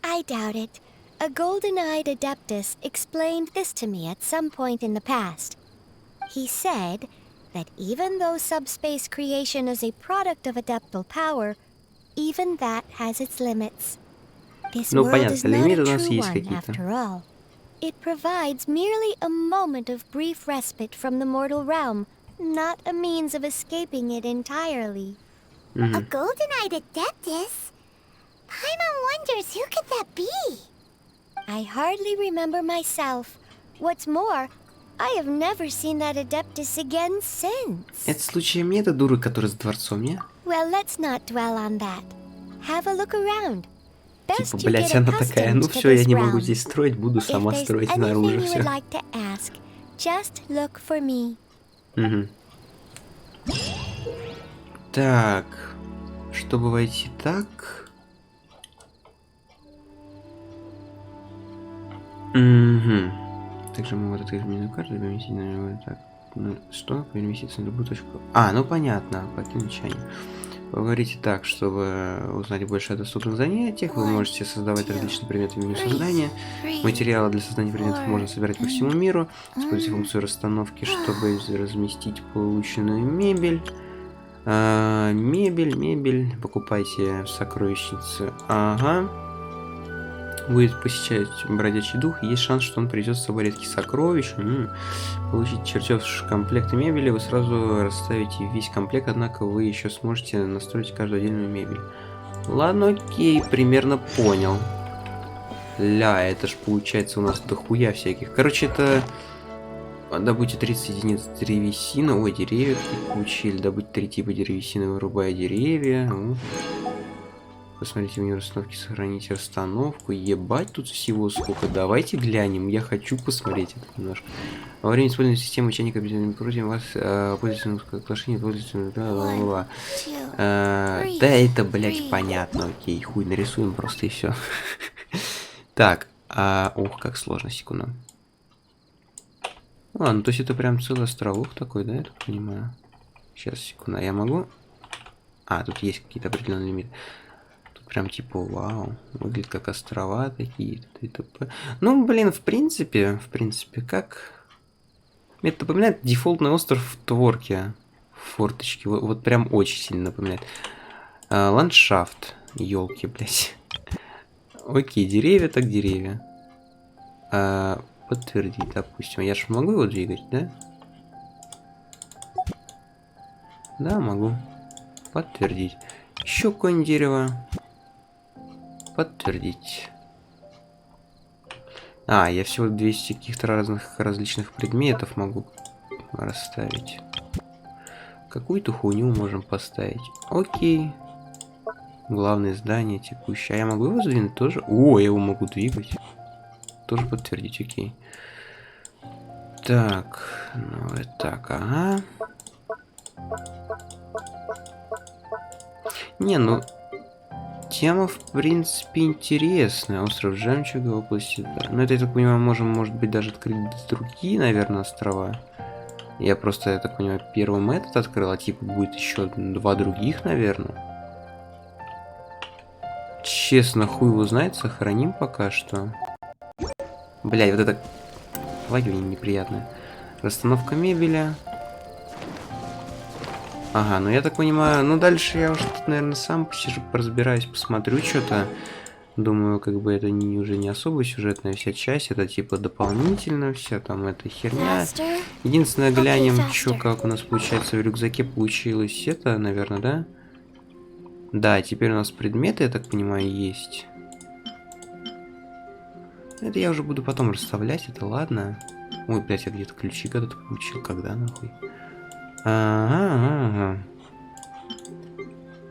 I doubt it. A golden-eyed adeptus explained this to me at some point in the past. He said that even though subspace creation is a product of adeptal power, even that has its limits. This world is not a true one, after all. It provides merely a moment of brief respite from the mortal realm, not a means of escaping it entirely.
A golden-eyed adeptus? Paimon wonders who could that be?
I hardly remember myself. What's more, I have never seen that adeptus again since.
Это случаем не эта дура, которая с дворцом, не?
Well, let's not dwell on that. Have a look around.
Типа, блять, она такая, ну все, я не могу здесь строить, буду сама строить снаружи все. Так, чтобы войти так. Также мы вот эту измененную карту переместить на него так. Ну что? Переместиться на любую точку. А, ну понятно, покинуть чайник. Поговорите так, чтобы узнать больше о доступных занятиях. Вы можете создавать различные предметы в меню создания. Материалы для создания предметов можно собирать по всему миру. Используйте функцию расстановки, чтобы разместить полученную мебель. Мебель. Покупайте в сокровищнице. Ага. Будет посещать бродячий дух, есть шанс, что он привезет с собой редкие сокровища. Получить чертеж комплекта мебели, вы сразу расставите весь комплект, однако вы еще сможете настроить каждую отдельную мебель. Ладно, окей, примерно понял. Ля, это ж получается у нас дохуя всяких. Короче, это... Добудьте 30 единиц древесины. Ой, деревья получили. Добудьте 3 типа древесины, вырубая деревья. Посмотрите в меню расстановки, сохраните расстановку. Ебать, тут всего сколько. Давайте глянем. Я хочу посмотреть это немножко. Во время использования системы чайника крутим вас пользуйтесь оглашение, пользуйтесь... Да, это, блять, понятно. Окей, хуй нарисуем просто и все. Так, ох, как сложно, секунду. Ладно, то есть это прям целый островок такой, да, я так понимаю. Сейчас, секунду, я могу... тут есть какие-то определенные лимиты. Прям типа, вау, выглядит как острова такие. Ну, блин, в принципе, как... Мне это напоминает дефолтный остров в Творке. В форточке. Вот прям очень сильно напоминает. Ландшафт. Елки, блядь. Окей, деревья так деревья. Подтвердить, допустим. Я же могу его двигать, да? Да, могу. Подтвердить. Еще какое-нибудь дерево. Подтвердить. Я всего 200 каких-то различных предметов могу расставить. Какую-то хуйню можем поставить. Окей. Главное здание текущее. А я могу его сдвинуть тоже? О, я его могу двигать. Тоже подтвердить, окей. Так, ну вот так, ага. Не, ну... Тема, в принципе, интересная. Остров Жемчуга в области... Да. Но это, я так понимаю, может быть, даже открыть другие, наверное, острова. Я просто, я так понимаю, первым этот открыл, а типа будет еще 2 других, наверное. Честно, хуй его знает, сохраним пока что. Блядь, вот это... Лагерь неприятное. Расстановка мебели. Ага, ну я так понимаю, ну дальше я уже тут, наверное, сам посижу, поразбираюсь, посмотрю что-то. Думаю, как бы это уже не особо сюжетная вся часть, это типа дополнительно, вся там эта херня. Единственное, глянем, что как у нас получается в рюкзаке получилось, это, наверное, да? Да, теперь у нас предметы, я так понимаю, есть. Это я уже буду потом расставлять, это ладно. Ой, блядь, я где-то ключи когда-то получил, когда нахуй? Ага.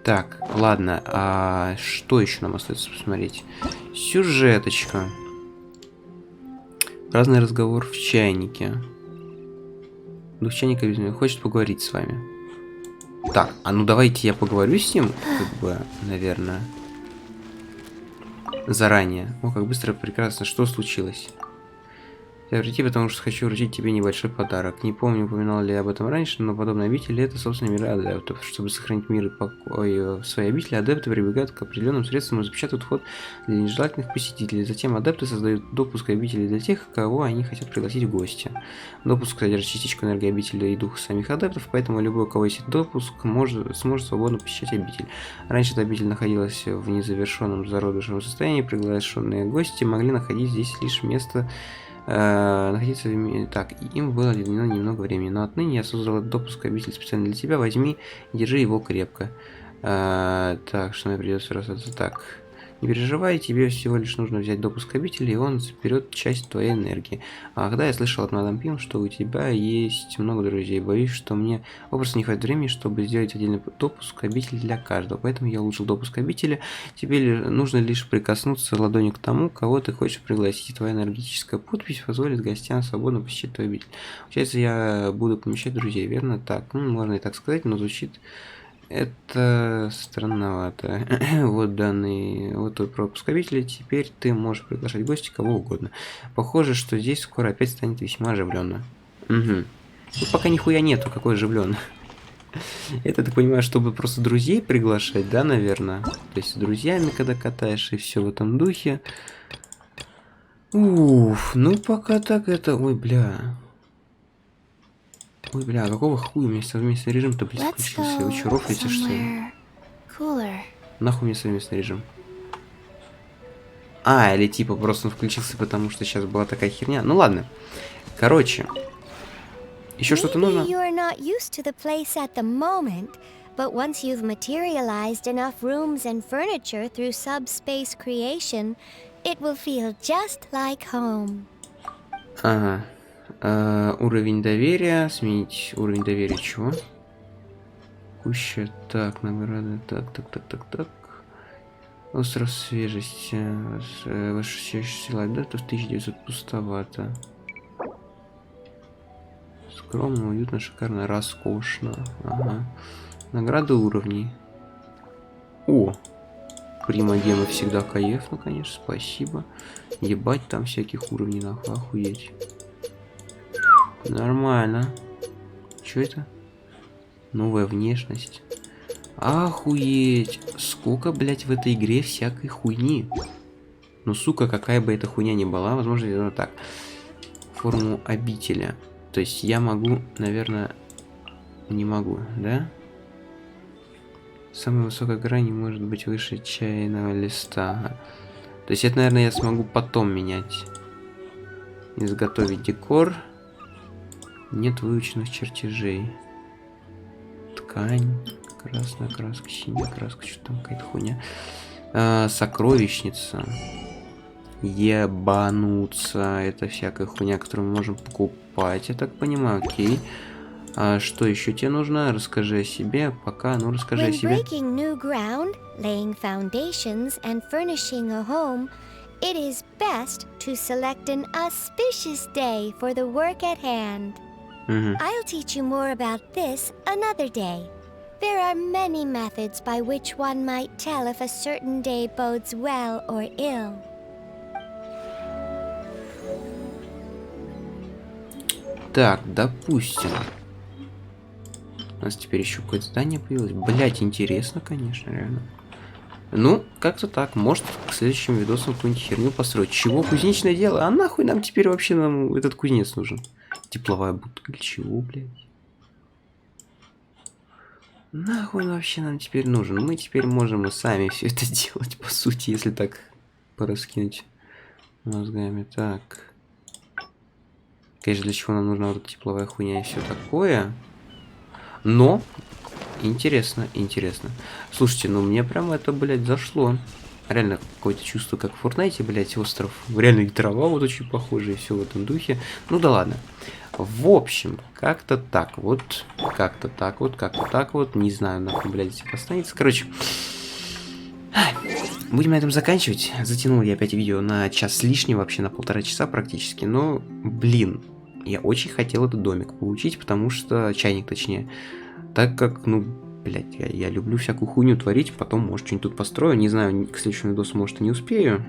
Так, ладно, что еще нам остается посмотреть? Сюжеточка. Разный разговор в чайнике. Дух чайника без меня хочет поговорить с вами. Так, а ну давайте я поговорю с ним, как бы, наверное. Заранее. О, как быстро, прекрасно. Что случилось? Я прийти, потому что хочу вручить тебе небольшой подарок. Не помню, упоминал ли я об этом раньше, но подобные обители — это, собственно, миры адептов. Чтобы сохранить мир и покой в своей обители, адепты прибегают к определенным средствам и запечатывают вход для нежелательных посетителей. Затем адепты создают допуск к обители для тех, кого они хотят пригласить в гости. Допуск содержит частичку энергии обители и духа самих адептов, поэтому любой, у кого есть допуск, сможет свободно посещать обитель. Раньше эта обитель находилась в незавершенном зародышевом состоянии, приглашенные гости могли находить здесь лишь место находиться так, им было отведено немного времени, но отныне я создал этот допуск обитель специально для тебя. Возьми и держи его крепко. Так, что мне придется расстаться. Так, не переживай, тебе всего лишь нужно взять допуск обители, и он заберет часть твоей энергии. А когда я слышал от мадам Пим, что у тебя есть много друзей, боюсь, что мне попросту не хватит времени, чтобы сделать отдельный допуск обители для каждого. Поэтому я улучшил допуск обители. Тебе нужно лишь прикоснуться ладонью к тому, кого ты хочешь пригласить. Твоя энергетическая подпись позволит гостям свободно посещать твою обитель. Получается, я буду помещать друзей, верно? Так, ну, можно и так сказать, но звучит это странновато. Вот данный, вот твой пропуск обители. Теперь ты можешь приглашать гостей кого угодно. Похоже, что здесь скоро опять станет весьма оживленно. Угу. Ну, пока нихуя нету, какой оживленно. Это, так понимаю, чтобы просто друзей приглашать, да, наверное? То есть с друзьями, когда катаешь, и все в этом духе. Уф, ну пока так это... Ой, бля. Ой, бля, какого хуя у меня совместный режим-то, блядь, включился? Вы чё, рофлите, что ли? Нахуй мне совместный режим? А, или типа просто он включился, потому что сейчас была такая херня. Ну ладно. Короче. Еще что-то нужно?
But once you've materialized enough rooms and furniture through subspace creation, it will feel just like home.
Ага. Уровень доверия. Сменить уровень доверия чего? Куща. Так, награды. Так. Остров свежести. Ваша сила адептов 1900 пустовато. Скромно, уютно, шикарно, роскошно. Ага. Награды уровней. О! Примагемы всегда кайф, ну конечно, спасибо. Ебать там всяких уровней, нахуй, охуеть. Нормально. Чё это? Новая внешность. Охуеть. Сколько, блядь, в этой игре всякой хуйни. Ну, сука, какая бы эта хуйня ни была, возможно, это так. Форму обителя. То есть я могу, наверное... Не могу, да? Самая высокая грань не может быть выше чайного листа. То есть это, наверное, я смогу потом менять. Изготовить декор. Нет выученных чертежей. Ткань. Красная краска, синяя краска. Что там какая-то хуйня. Сокровищница. Ебануться. Это всякая хуйня, которую мы можем покупать. Я так понимаю, окей. А что еще тебе нужно? Расскажи о себе. Пока, ну расскажи о себе.
Breaking new ground, laying foundations, and furnishing a home, it is best to select an auspicious day for the work at hand. I'll teach you more about this another day. There are many methods by which one might tell if a certain day bodes well or ill.
Так, допустим. У нас теперь еще какое-то здание появилось. Блять, интересно, конечно, реально. Ну, как-то так. Может, к следующим видосам какую-нибудь херню построить. Чего? Кузнечное дело? А нахуй нам теперь вообще этот кузнец нужен? Тепловая бутыль. Чего, блядь? Нахуй он вообще нам теперь нужен? Мы теперь можем и сами все это делать, по сути, если так пораскинуть мозгами. Так. Конечно, для чего нам нужна вот эта тепловая хуйня и все такое. Но интересно. Слушайте, ну мне прям это, блядь, зашло. Реально какое-то чувство, как в Fortnite, блядь, остров. Реально и трава вот очень похожая, и все в этом духе. Ну да ладно. В общем, как-то так вот. Не знаю, нахуй, блядь, здесь останется. Короче, будем на этом заканчивать. Затянул я опять видео на час с лишним, вообще на 1,5 часа практически. Но, блин, Я очень хотел этот домик получить, потому что... Чайник, точнее. Так как, ну, блядь, я люблю всякую хуйню творить, потом, может, что-нибудь тут построю. Не знаю, к следующему видосу, может, и не успею.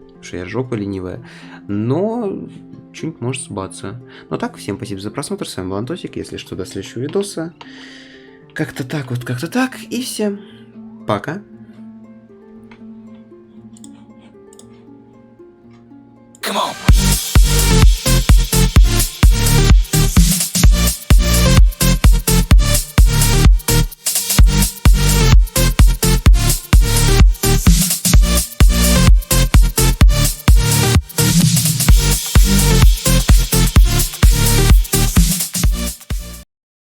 Потому что я жопа ленивая. Но что-нибудь может сбаться. Ну так, всем спасибо за просмотр. С вами был Антосик. Если что, до следующего видоса. Как-то так вот, как-то так. И всем пока.
Come on.